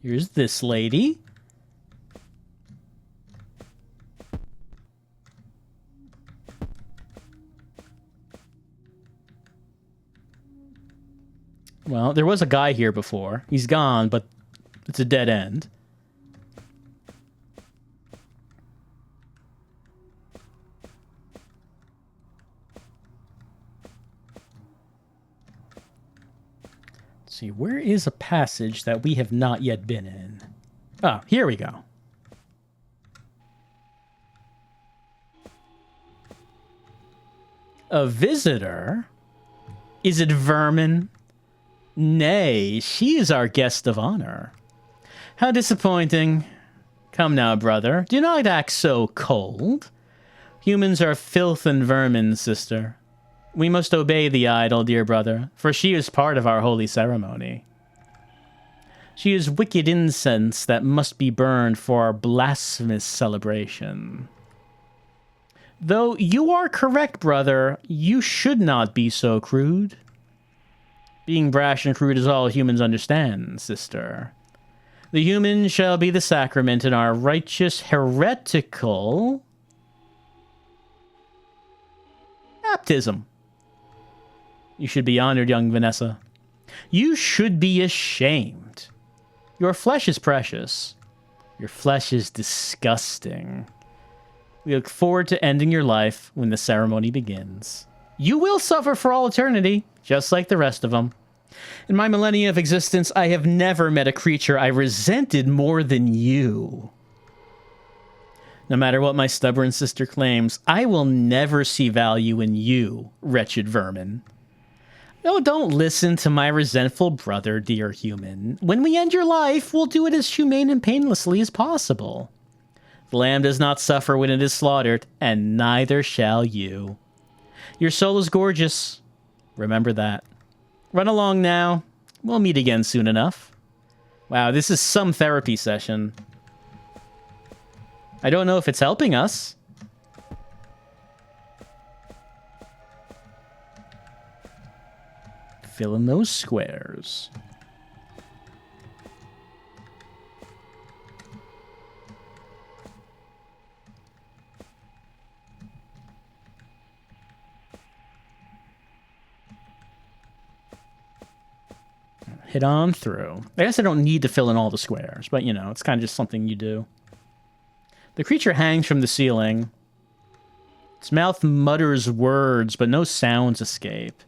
Here's this lady. Well, there was a guy here before. He's gone, but it's a dead end. Let's see, where is a passage that we have not yet been in? Oh, here we go. A visitor? Is it vermin? Nay, she is our guest of honor. How disappointing. Come now, brother, do not act so cold. Humans are filth and vermin, sister. We must obey the idol, dear brother, for she is part of our holy ceremony. She is wicked incense that must be burned for our blasphemous celebration. Though you are correct, brother, you should not be so crude. Being brash and crude is all humans understand, sister. The human shall be the sacrament in our righteous heretical baptism. You should be honored, young Vanessa. You should be ashamed. Your flesh is precious. Your flesh is disgusting. We look forward to ending your life when the ceremony begins. You will suffer for all eternity, just like the rest of them. In my millennia of existence, I have never met a creature I resented more than you. No matter what my stubborn sister claims, I will never see value in you, wretched vermin. No, don't listen to my resentful brother, dear human. When we end your life, we'll do it as humane and painlessly as possible. The lamb does not suffer when it is slaughtered, and neither shall you. Your soul is gorgeous. Remember that. Run along now. We'll meet again soon enough. Wow, this is some therapy session. I don't know if it's helping us. Fill in those squares. Hit on through. I guess I don't need to fill in all the squares, but you know, it's kind of just something you do. The creature hangs from the ceiling. Its mouth mutters words, but no sounds escape.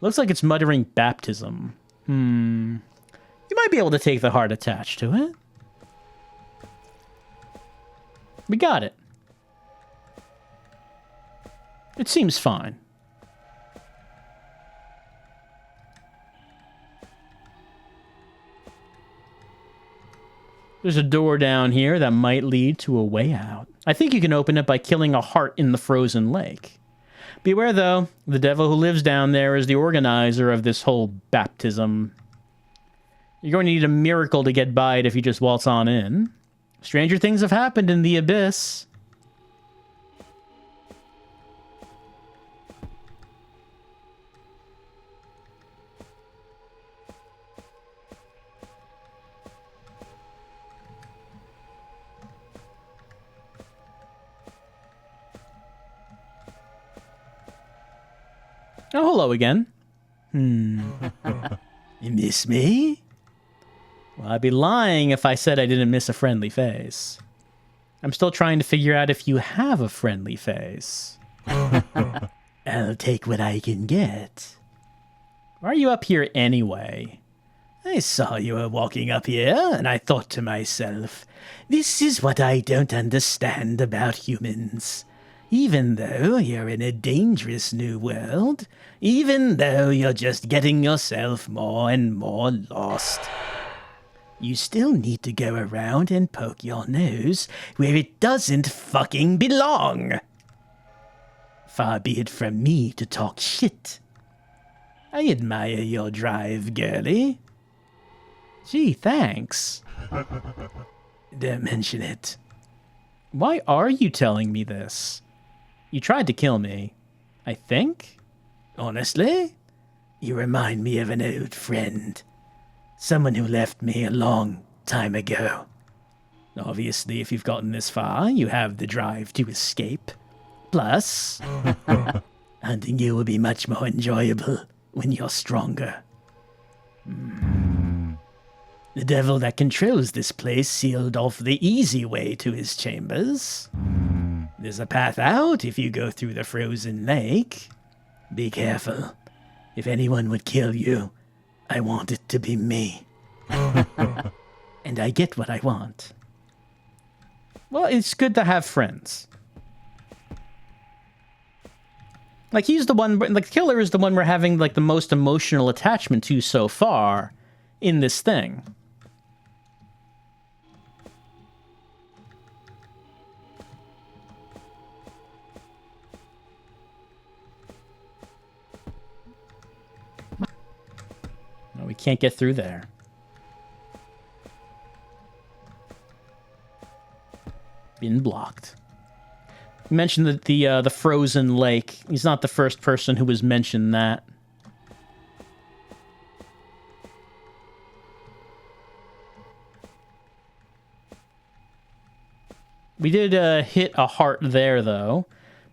Looks like it's muttering baptism. You might be able to take the heart attached to it. We got it. It seems fine. There's a door down here that might lead to a way out. I think you can open it by killing a heart in the frozen lake. Beware, though, the devil who lives down there is the organizer of this whole baptism. You're going to need a miracle to get by it if you just waltz on in. Stranger things have happened in the abyss. Oh, hello again. You miss me? Well, I'd be lying if I said I didn't miss a friendly face. I'm still trying to figure out if you have a friendly face. I'll take what I can get. Why are you up here anyway? I saw you were walking up here, and I thought to myself, this is what I don't understand about humans. Even though you're in a dangerous new world, even though you're just getting yourself more and more lost, you still need to go around and poke your nose where it doesn't fucking belong. Far be it from me to talk shit. I admire your drive, girlie. Gee, thanks. Don't mention it. Why are you telling me this? You tried to kill me, I think? Honestly? You remind me of an old friend. Someone who left me a long time ago. Obviously, if you've gotten this far, you have the drive to escape. Plus, hunting you will be much more enjoyable when you're stronger. The devil that controls this place sealed off the easy way to his chambers. There's a path out if you go through the frozen lake. Be careful. If anyone would kill you, I want it to be me. And I get what I want. Well, it's good to have friends. Like, he's the one, like, the killer is the one we're having, like, the most emotional attachment to so far in this thing. No, we can't get through there. Been blocked. You mentioned that the frozen lake. He's not the first person who has mentioned that. We did hit a heart there, though.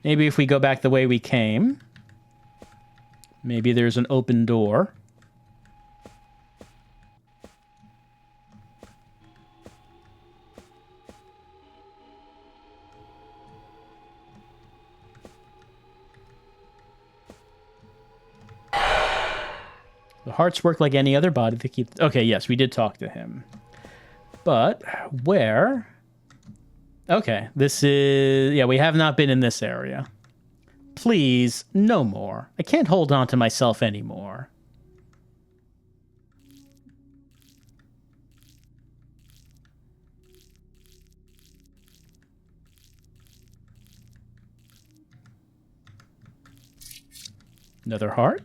Maybe if we go back the way we came. Maybe there's an open door. The hearts work like any other body to keep... Okay, yes, we did talk to him. But, where... Okay, this is... Yeah, we have not been in this area. Please, no more. I can't hold on to myself anymore. Another heart?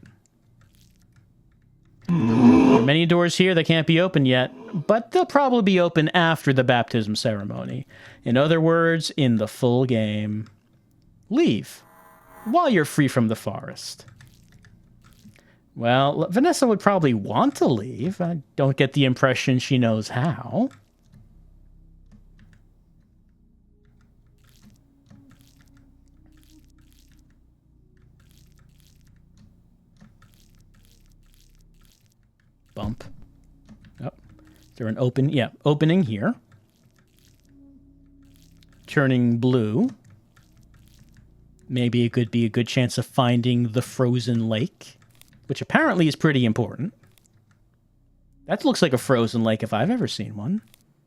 There are many doors here that can't be opened yet, but they'll probably be open after the baptism ceremony. In other words, in the full game. Leave, while you're free from the forest. Well, Vanessa would probably want to leave. I don't get the impression she knows how. Bump. Oh, is there an open? Yeah, opening here. Turning blue. Maybe it could be a good chance of finding the frozen lake, which apparently is pretty important. That looks like a frozen lake if I've ever seen one.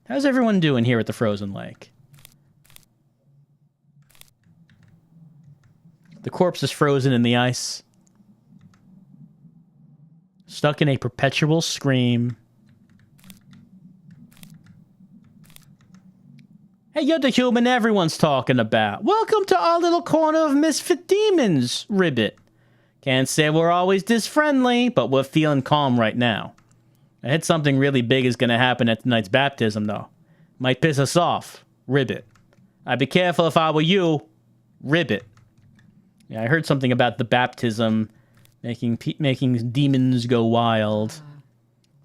How's everyone doing here at the frozen lake? The corpse is frozen in the ice. Stuck in a perpetual scream. Hey, you're the human everyone's talking about. Welcome to our little corner of misfit demons, Ribbit. Can't say we're always this friendly, but we're feeling calm right now. I heard something really big is going to happen at tonight's baptism, though. Might piss us off, Ribbit. I'd be careful if I were you, Ribbit. Yeah, I heard something about the baptism making demons go wild.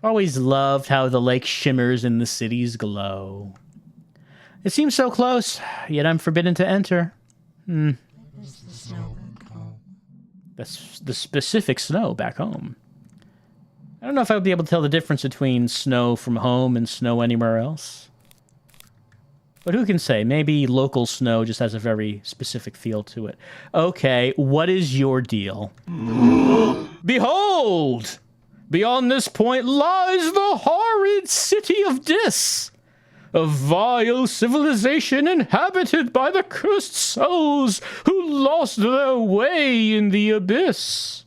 Always loved how the lake shimmers and the cities glow. It seems so close, yet I'm forbidden to enter. That's the specific snow back home. I don't know if I would be able to tell the difference between snow from home and snow anywhere else. But who can say? Maybe local snow just has a very specific feel to it. Okay, what is your deal? Behold! Beyond this point lies the horrid city of Dis, a vile civilization inhabited by the cursed souls who lost their way in the abyss.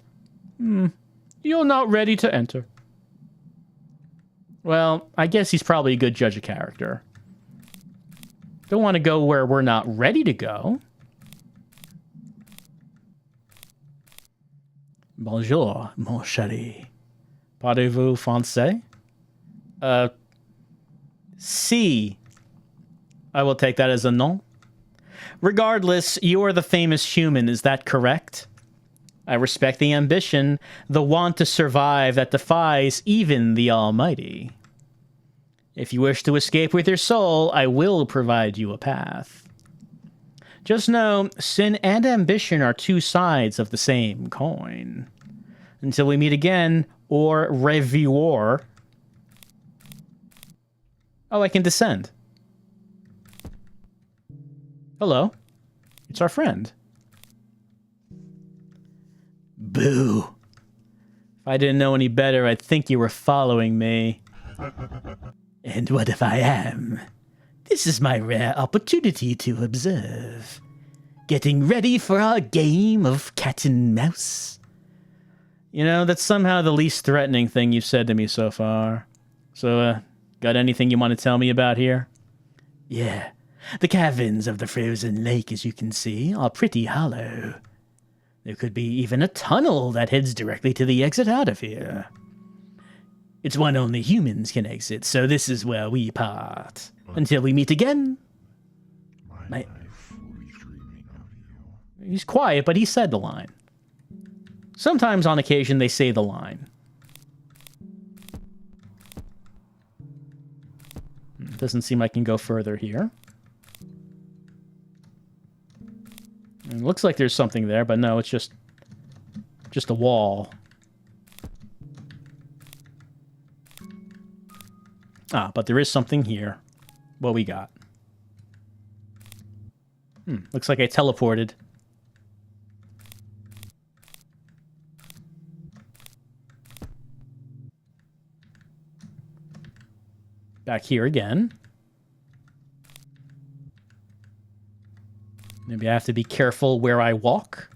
You're not ready to enter. Well, I guess he's probably a good judge of character. Don't want to go where we're not ready to go. Bonjour, mon chéri. Parlez-vous français? Si. I will take that as a non. Regardless, you are the famous human, is that correct? I respect the ambition, the want to survive that defies even the Almighty. If you wish to escape with your soul, I will provide you a path. Just know, sin and ambition are two sides of the same coin. Until we meet again, or reviewer. Oh, I can descend. Hello. It's our friend. Boo. If I didn't know any better, I'd think you were following me. And what if I am? This is my rare opportunity to observe. Getting ready for our game of cat and mouse. You know, that's somehow the least threatening thing you've said to me so far. So, got anything you want to tell me about here? Yeah. The caverns of the frozen lake, as you can see, are pretty hollow. There could be even a tunnel that heads directly to the exit out of here. It's one only humans can exit, so this is where we part. Until we meet again. He's quiet, but he said the line. Sometimes on occasion they say the line. Doesn't seem I can go further here. It looks like there's something there, but no, it's just a wall. Ah, but there is something here. What we got? Looks like I teleported. Back here again. Maybe I have to be careful where I walk.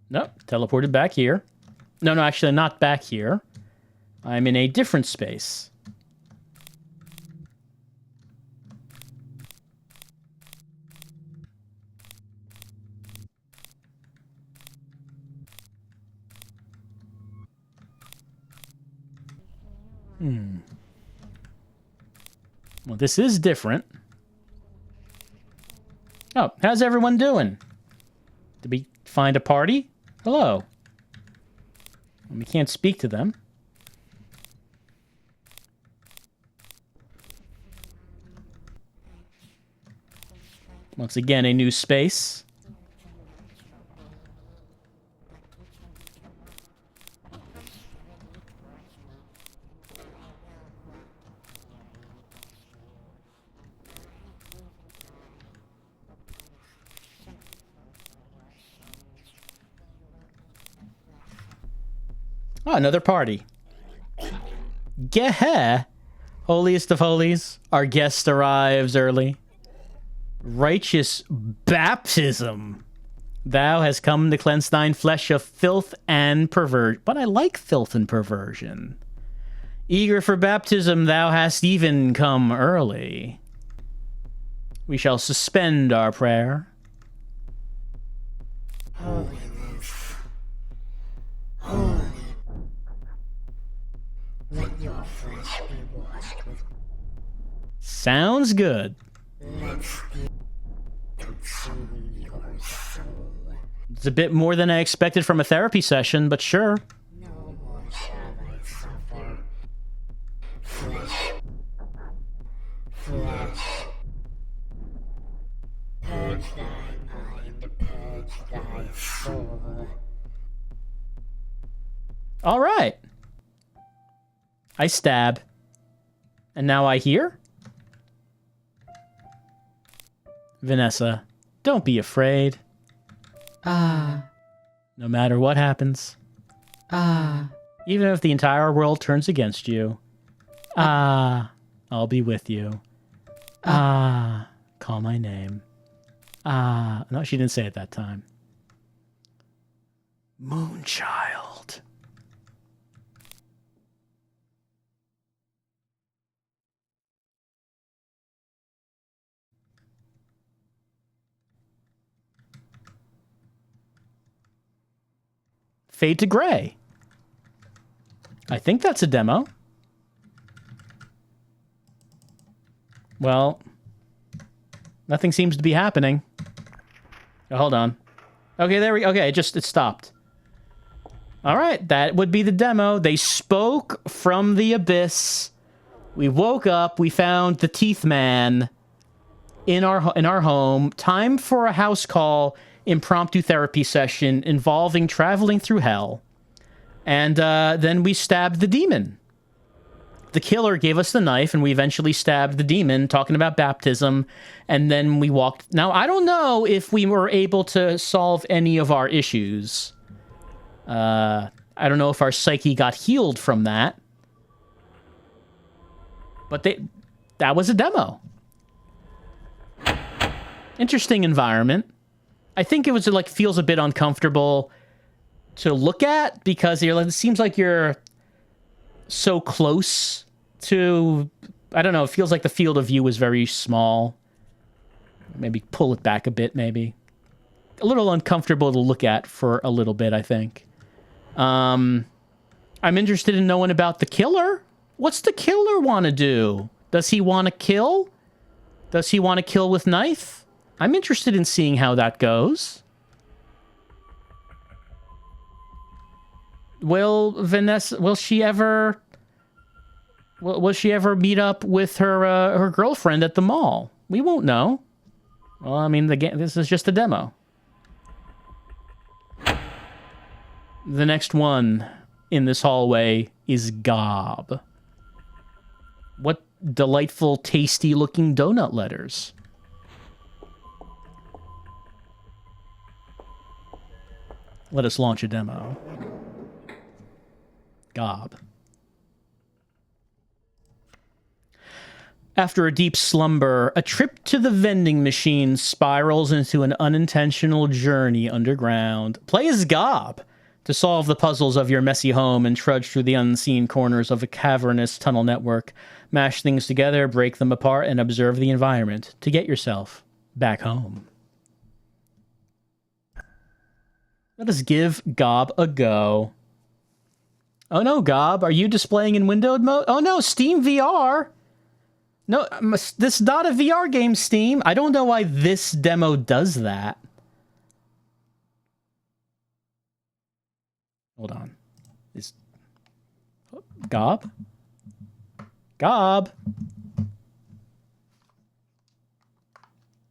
Nope, teleported back here. No, actually not back here. I'm in a different space. Well, this is different. Oh, how's everyone doing? Did we find a party? Hello. We can't speak to them. Once again, a new space. Oh, another party. Geh! Holiest of holies, our guest arrives early. Righteous baptism. Thou hast come to cleanse thine flesh of filth and perversion. But I like filth and perversion. Eager for baptism, thou hast even come early. We shall suspend our prayer. Holiness. Holy. Let your flesh be washed with. Sounds good. Let's get consume your soul. It's a bit more than I expected from a therapy session, but sure. No more shall I suffer. Flesh. Flesh. Purge thy mind, purge thy soul. All right. I stab. And now I hear? Vanessa, don't be afraid. No matter what happens. Even if the entire world turns against you. I'll be with you. Call my name. No, she didn't say it that time. Moonchild. Fade to Gray. I think that's a demo. Well, nothing seems to be happening. Oh, hold on. Okay, there we go. Okay, it stopped. All right, that would be the demo. They spoke from the abyss. We woke up. We found the Teeth Man. in our home. Time for a house call impromptu therapy session involving traveling through hell. And then we stabbed the demon. The killer gave us the knife, and we eventually stabbed the demon, talking about baptism, and then we walked... Now, I don't know if we were able to solve any of our issues. I don't know if our psyche got healed from that. But that was a demo. Interesting environment. I think it was like feels a bit uncomfortable to look at because it seems like you're so close to, I don't know, it feels like the field of view is very small. Maybe pull it back a bit, maybe. A little uncomfortable to look at for a little bit, I think. I'm interested in knowing about the killer. What's the killer want to do? Does he want to kill? Does he want to kill with knife? I'm interested in seeing how that goes. Will she ever meet up with her girlfriend at the mall? We won't know. Well, I mean, this is just a demo. The next one in this hallway is Gob. What delightful, tasty-looking donut letters. Let us launch a demo. Gob. After a deep slumber, a trip to the vending machine spirals into an unintentional journey underground. Play as Gob to solve the puzzles of your messy home and trudge through the unseen corners of a cavernous tunnel network. Mash things together, break them apart, and observe the environment to get yourself back home. Let us give Gob a go. Oh no, Gob, are you displaying in windowed mode? Oh no, Steam VR! No, this is not a VR game, Steam. I don't know why this demo does that. Hold on. Is Gob? Gob?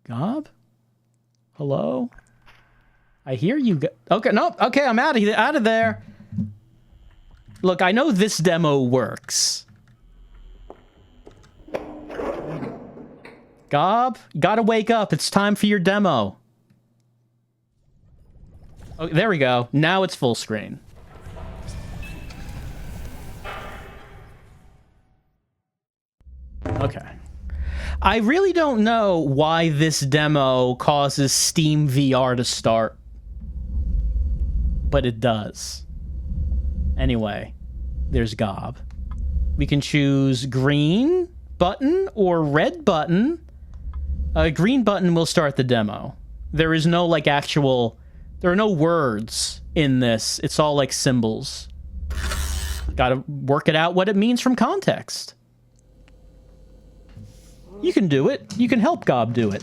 Gob? Hello? I hear you. Okay, no, okay, I'm out of there. Look, I know this demo works. Gob, gotta wake up. It's time for your demo. Oh, there we go. Now it's full screen. Okay. I really don't know why this demo causes Steam VR to start. But it does. Anyway, there's Gob. We can choose green button or red button. Green button will start the demo. There is no, like, actual... There are no words in this. It's all, like, symbols. Gotta work it out what it means from context. You can do it. You can help Gob do it.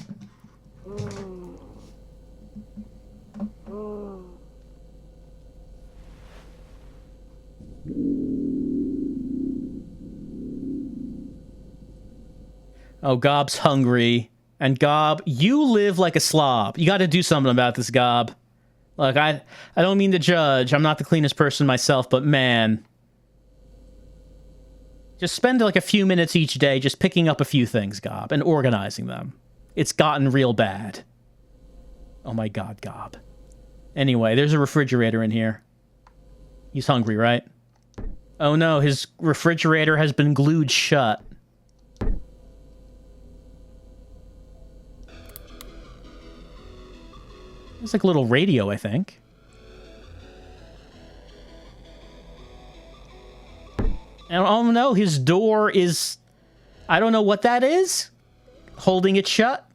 Oh, Gob's hungry. And Gob, you live like a slob. You gotta do something about this, Gob. Look, I don't mean to judge. I'm not the cleanest person myself, but man... Just spend like a few minutes each day just picking up a few things, Gob, and organizing them. It's gotten real bad. Oh my god, Gob. Anyway, there's a refrigerator in here. He's hungry, right? Oh no, his refrigerator has been glued shut. It's like a little radio, I think. And oh no, his door is... I don't know what that is. Holding it shut.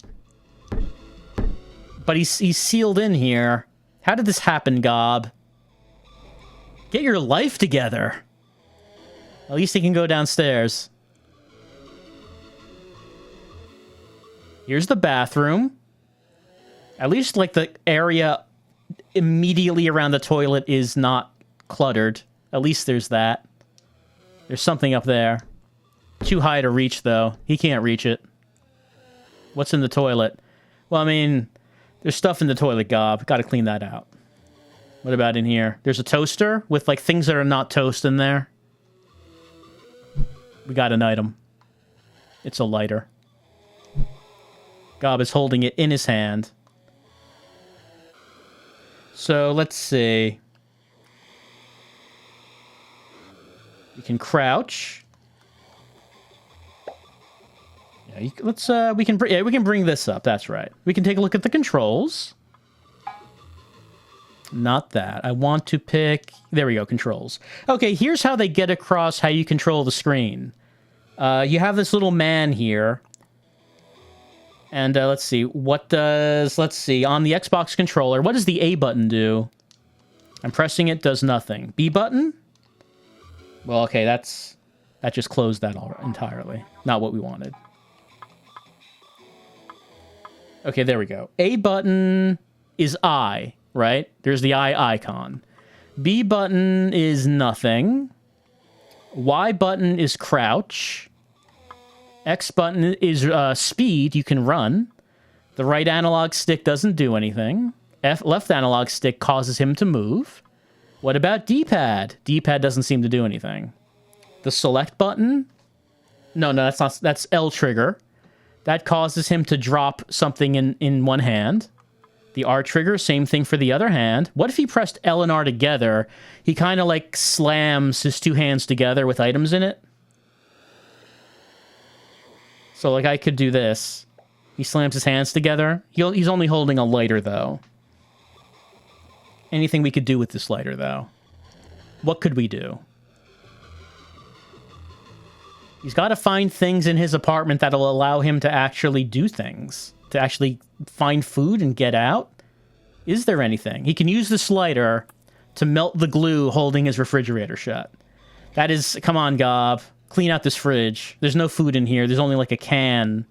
But he's sealed in here. How did this happen, Gob? Get your life together. At least he can go downstairs. Here's the bathroom. At least, like, the area immediately around the toilet is not cluttered. At least there's that. There's something up there. Too high to reach, though. He can't reach it. What's in the toilet? Well, I mean, there's stuff in the toilet, Gob. Gotta clean that out. What about in here? There's a toaster with, like, things that are not toast in there. We got an item. It's a lighter. Gob is holding it in his hand. So, let's see. We can crouch. Yeah, let's we can bring this up. That's right. We can take a look at the controls. Not that. I want to pick... There we go, controls. Okay, here's how they get across how you control the screen. You have this little man here. And let's see. What does... Let's see. On the Xbox controller, what does the A button do? I'm pressing it, does nothing. B button? Well, okay, that just closed that all entirely. Not what we wanted. Okay, there we go. A button is I, right? There's the I icon. B button is nothing. Y button is crouch. X button is speed, you can run. The right analog stick doesn't do anything. Left analog stick causes him to move. What about D-pad? D-pad doesn't seem to do anything. The select button? No, that's not. That's L trigger. That causes him to drop something in one hand. The R trigger, same thing for the other hand. What if he pressed L and R together? He kind of like slams his two hands together with items in it. So like I could do this. He slams his hands together. He's only holding a lighter though. Anything we could do with this lighter though? What could we do? He's got to find things in his apartment that'll allow him to actually do things. To actually find food and get out? Is there anything? He can use this lighter to melt the glue holding his refrigerator shut. That is... Come on, Gob. Clean out this fridge. There's no food in here. There's only like a can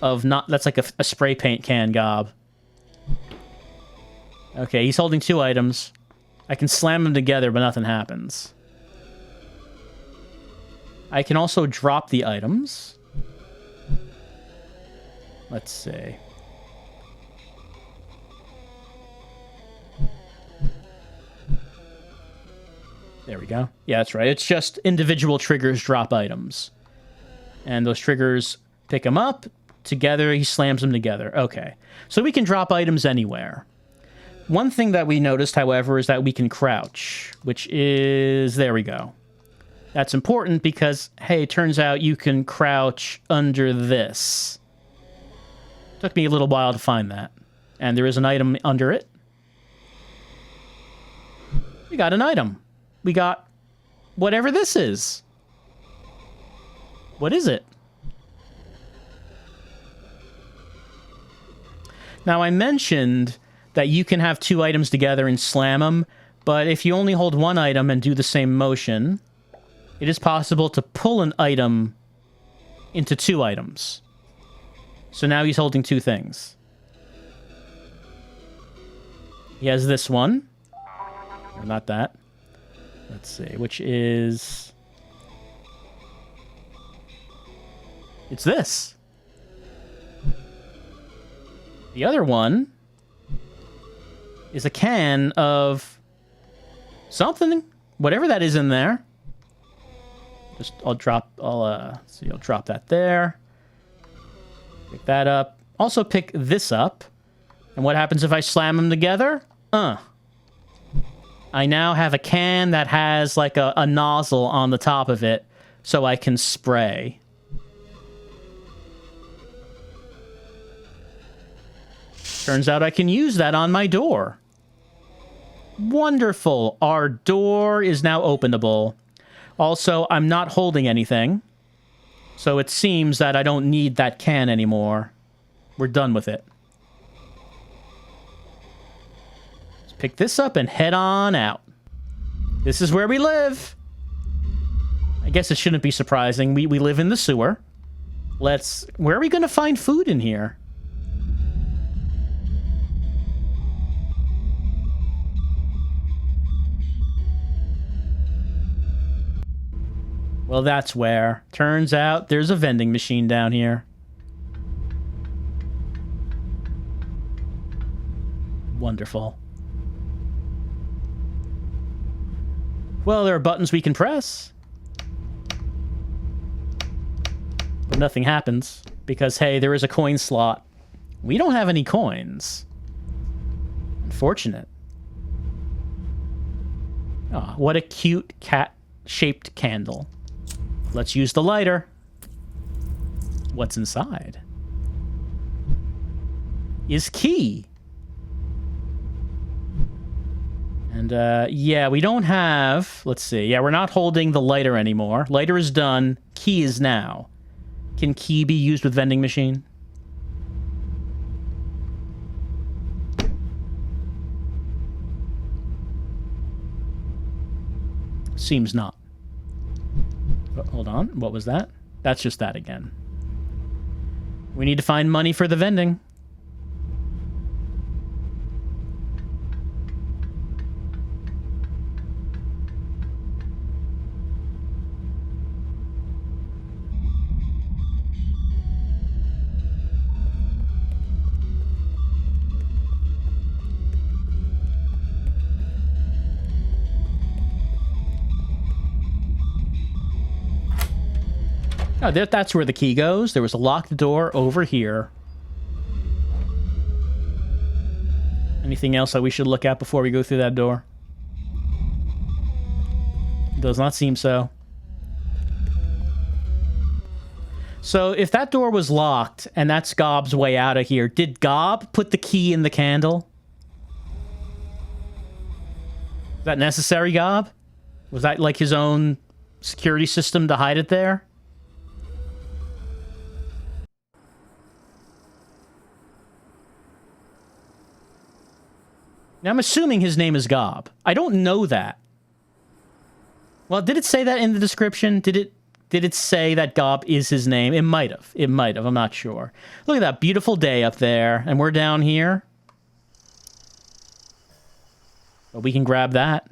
of not... That's like a spray paint can, Gob. Okay, he's holding two items. I can slam them together, but nothing happens. I can also drop the items. Let's see. There we go. Yeah, that's right. It's just individual triggers drop items. And those triggers pick them up. Together, he slams them together. Okay. So we can drop items anywhere. One thing that we noticed, however, is that we can crouch, which is... There we go. That's important because, hey, it turns out you can crouch under this. Took me a little while to find that. And there is an item under it. We got an item. We got whatever this is. What is it? Now, I mentioned that you can have two items together and slam them, but if you only hold one item and do the same motion, it is possible to pull an item into two items. So now he's holding two things. He has this one. Or not that. Let's see, which is... It's this. The other one is a can of something, whatever that is in there. I'll drop that there. Pick that up. Also pick this up. And what happens if I slam them together? I now have a can that has like a nozzle on the top of it so I can spray. Turns out I can use that on my door. Wonderful. Our door is now openable. Also, I'm not holding anything. So it seems that I don't need that can anymore. We're done with it. Let's pick this up and head on out. This is where we live. I guess it shouldn't be surprising. We live in the sewer. Where are we going to find food in here? Well, that's where. Turns out there's a vending machine down here. Wonderful. Well, there are buttons we can press. But nothing happens. Because, hey, there is a coin slot. We don't have any coins. Unfortunate. Ah, what a cute cat-shaped candle. Let's use the lighter. What's inside? Is key. And, yeah, we don't have... Let's see. Yeah, we're not holding the lighter anymore. Lighter is done. Key is now. Can key be used with vending machine? Seems not. Oh, hold on. What was that? That's just that again. We need to find money for the vending. Oh, that's where the key goes. There was a locked door over here. Anything else that we should look at before we go through that door? Does not seem so. So, if that door was locked, and that's Gob's way out of here, did Gob put the key in the candle? Is that necessary, Gob? Was that like his own security system to hide it there? Now, I'm assuming his name is Gob. I don't know that. Well, did it say that in the description? Did it say that Gob is his name? It might have. It might have. I'm not sure. Look at that beautiful day up there. And we're down here. But we can grab that.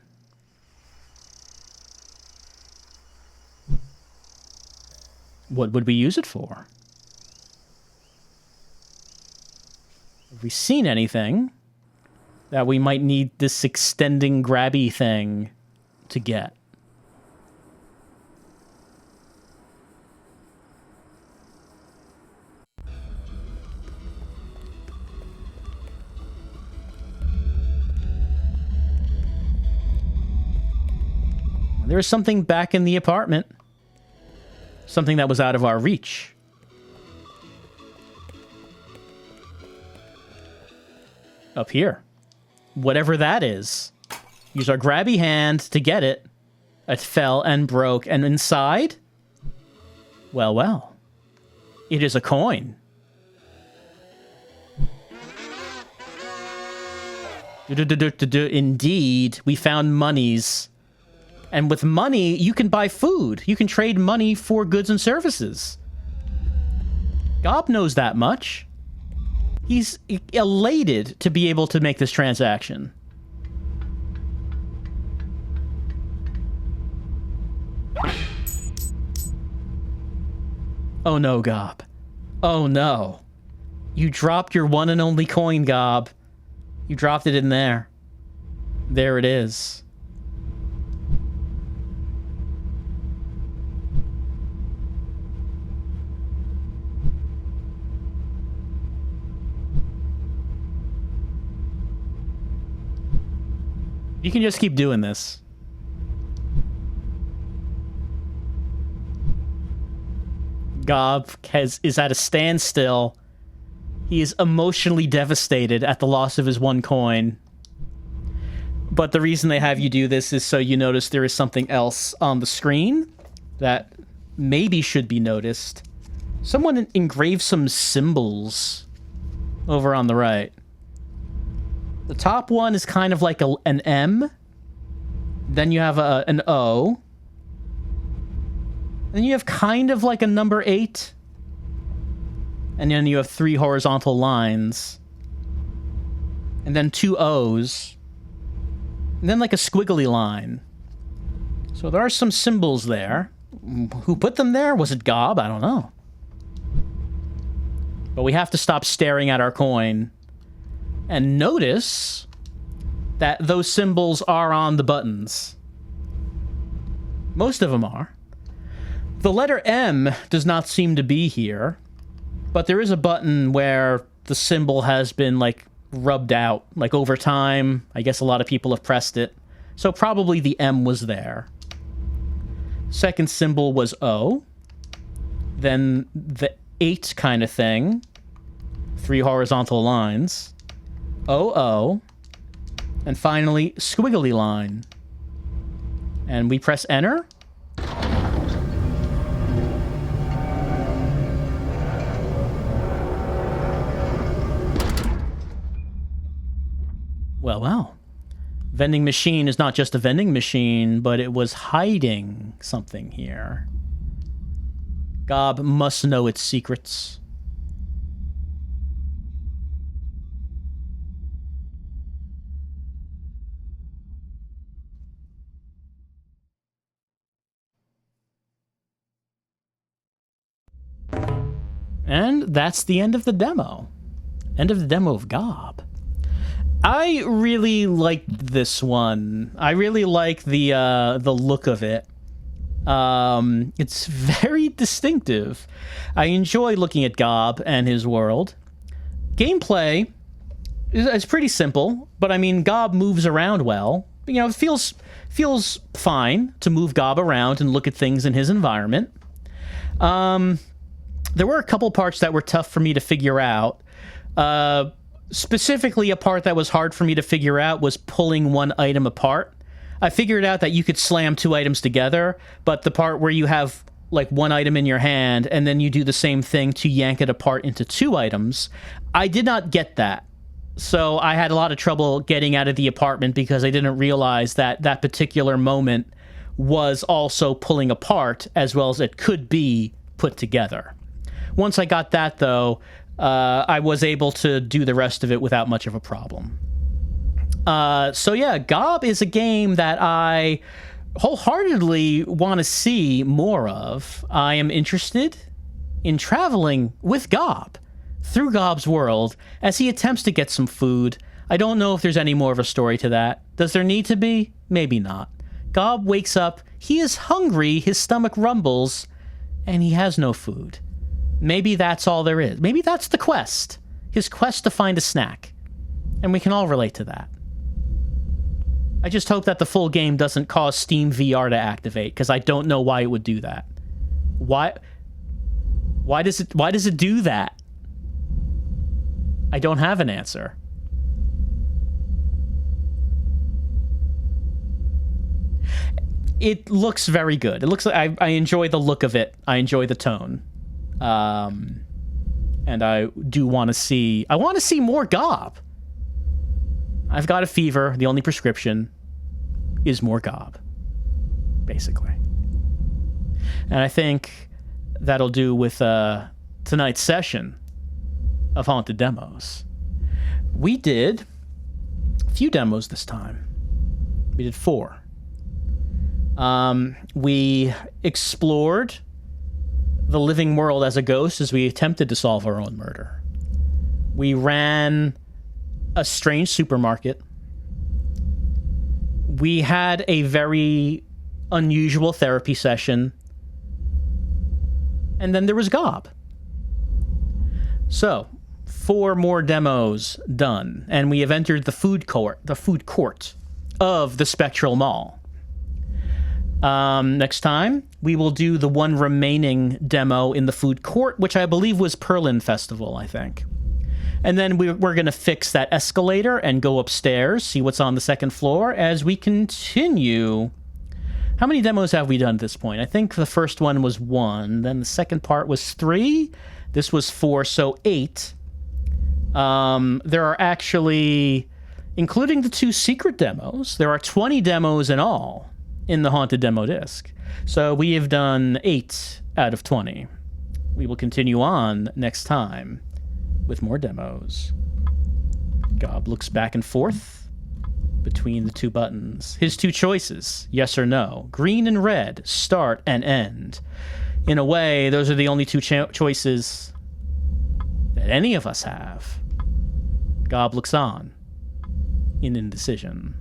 What would we use it for? Have we seen anything that we might need this extending grabby thing to get? There's something back in the apartment. Something that was out of our reach. Up here. Whatever that is. Use our grabby hand to get it. It fell and broke. And inside? Well, well. It is a coin. Indeed, we found monies. And with money, you can buy food. You can trade money for goods and services. Gob knows that much. He's elated to be able to make this transaction. Oh no, Gob. Oh no. You dropped your one and only coin, Gob. You dropped it in there. There it is. You can just keep doing this. Gob is at a standstill. He is emotionally devastated at the loss of his one coin. But the reason they have you do this is so you notice there is something else on the screen that maybe should be noticed. Someone engraved some symbols over on the right. The top one is kind of like an M. Then you have an O. Then you have kind of like a number 8. And then you have 3 horizontal lines. And then 2 O's. And then like a squiggly line. So there are some symbols there. Who put them there? Was it Gob? I don't know. But we have to stop staring at our coin And notice that those symbols are on the buttons. Most of them are. The letter M does not seem to be here, but there is a button where the symbol has been, like, rubbed out. Like, over time, I guess a lot of people have pressed it. So probably the M was there. Second symbol was O. Then the 8 kind of thing. 3 horizontal lines. OO. And finally, squiggly line. And we press enter. Well, well. Vending machine is not just a vending machine, but it was hiding something here. Gob must know its secrets. And that's the end of the demo. End of the demo of Gob. I really liked this one. I really like the look of it. It's very distinctive. I enjoy looking at Gob and his world. Gameplay is pretty simple, but I mean, Gob moves around well. You know, it feels fine to move Gob around and look at things in his environment. There were a couple parts that were tough for me to figure out. Specifically, a part that was hard for me to figure out was pulling one item apart. I figured out that you could slam 2 items together, but the part where you have, like, 1 item in your hand, and then you do the same thing to yank it apart into 2 items, I did not get that. So I had a lot of trouble getting out of the apartment because I didn't realize that that particular moment was also pulling apart as well as it could be put together. Once I got that, though, I was able to do the rest of it without much of a problem. So yeah, Gob is a game that I wholeheartedly want to see more of. I am interested in traveling with Gob through Gob's world as he attempts to get some food. I don't know if there's any more of a story to that. Does there need to be? Maybe not. Gob wakes up, he is hungry, his stomach rumbles, and he has no food. Maybe that's all there is. Maybe that's the quest. His quest to find a snack. And we can all relate to that. I just hope that the full game doesn't cause Steam VR to activate, because I don't know why it would do that. Why does it do that? I don't have an answer. It looks very good. It looks like I enjoy the look of it. I enjoy the tone. And I do want to see... I want to see more Gob. I've got a fever. The only prescription is more Gob, basically. And I think that'll do with tonight's session of Haunted Demos. We did a few demos this time. We did 4. We explored the living world as a ghost as we attempted to solve our own murder. We ran a strange supermarket. We had a very unusual therapy session. And then there was Gob. So, 4 more demos done, and we have entered the food court of the Spectral Mall. Next time, we will do the 1 remaining demo in the food court, which I believe was Perlin Festival, I think. And then we're going to fix that escalator and go upstairs, see what's on the 2nd floor as we continue. How many demos have we done at this point? I think the first one was 1, then the second part was 3, this was 4, so 8. There are actually, including the 2 secret demos, there are 20 demos in all in the Haunted Demo disc. So we have done 8 out of 20. We will continue on next time with more demos. Gob looks back and forth between the 2 buttons. His 2 choices, yes or no. Green and red, start and end. In a way, those are the only 2 choices that any of us have. Gob looks on in indecision.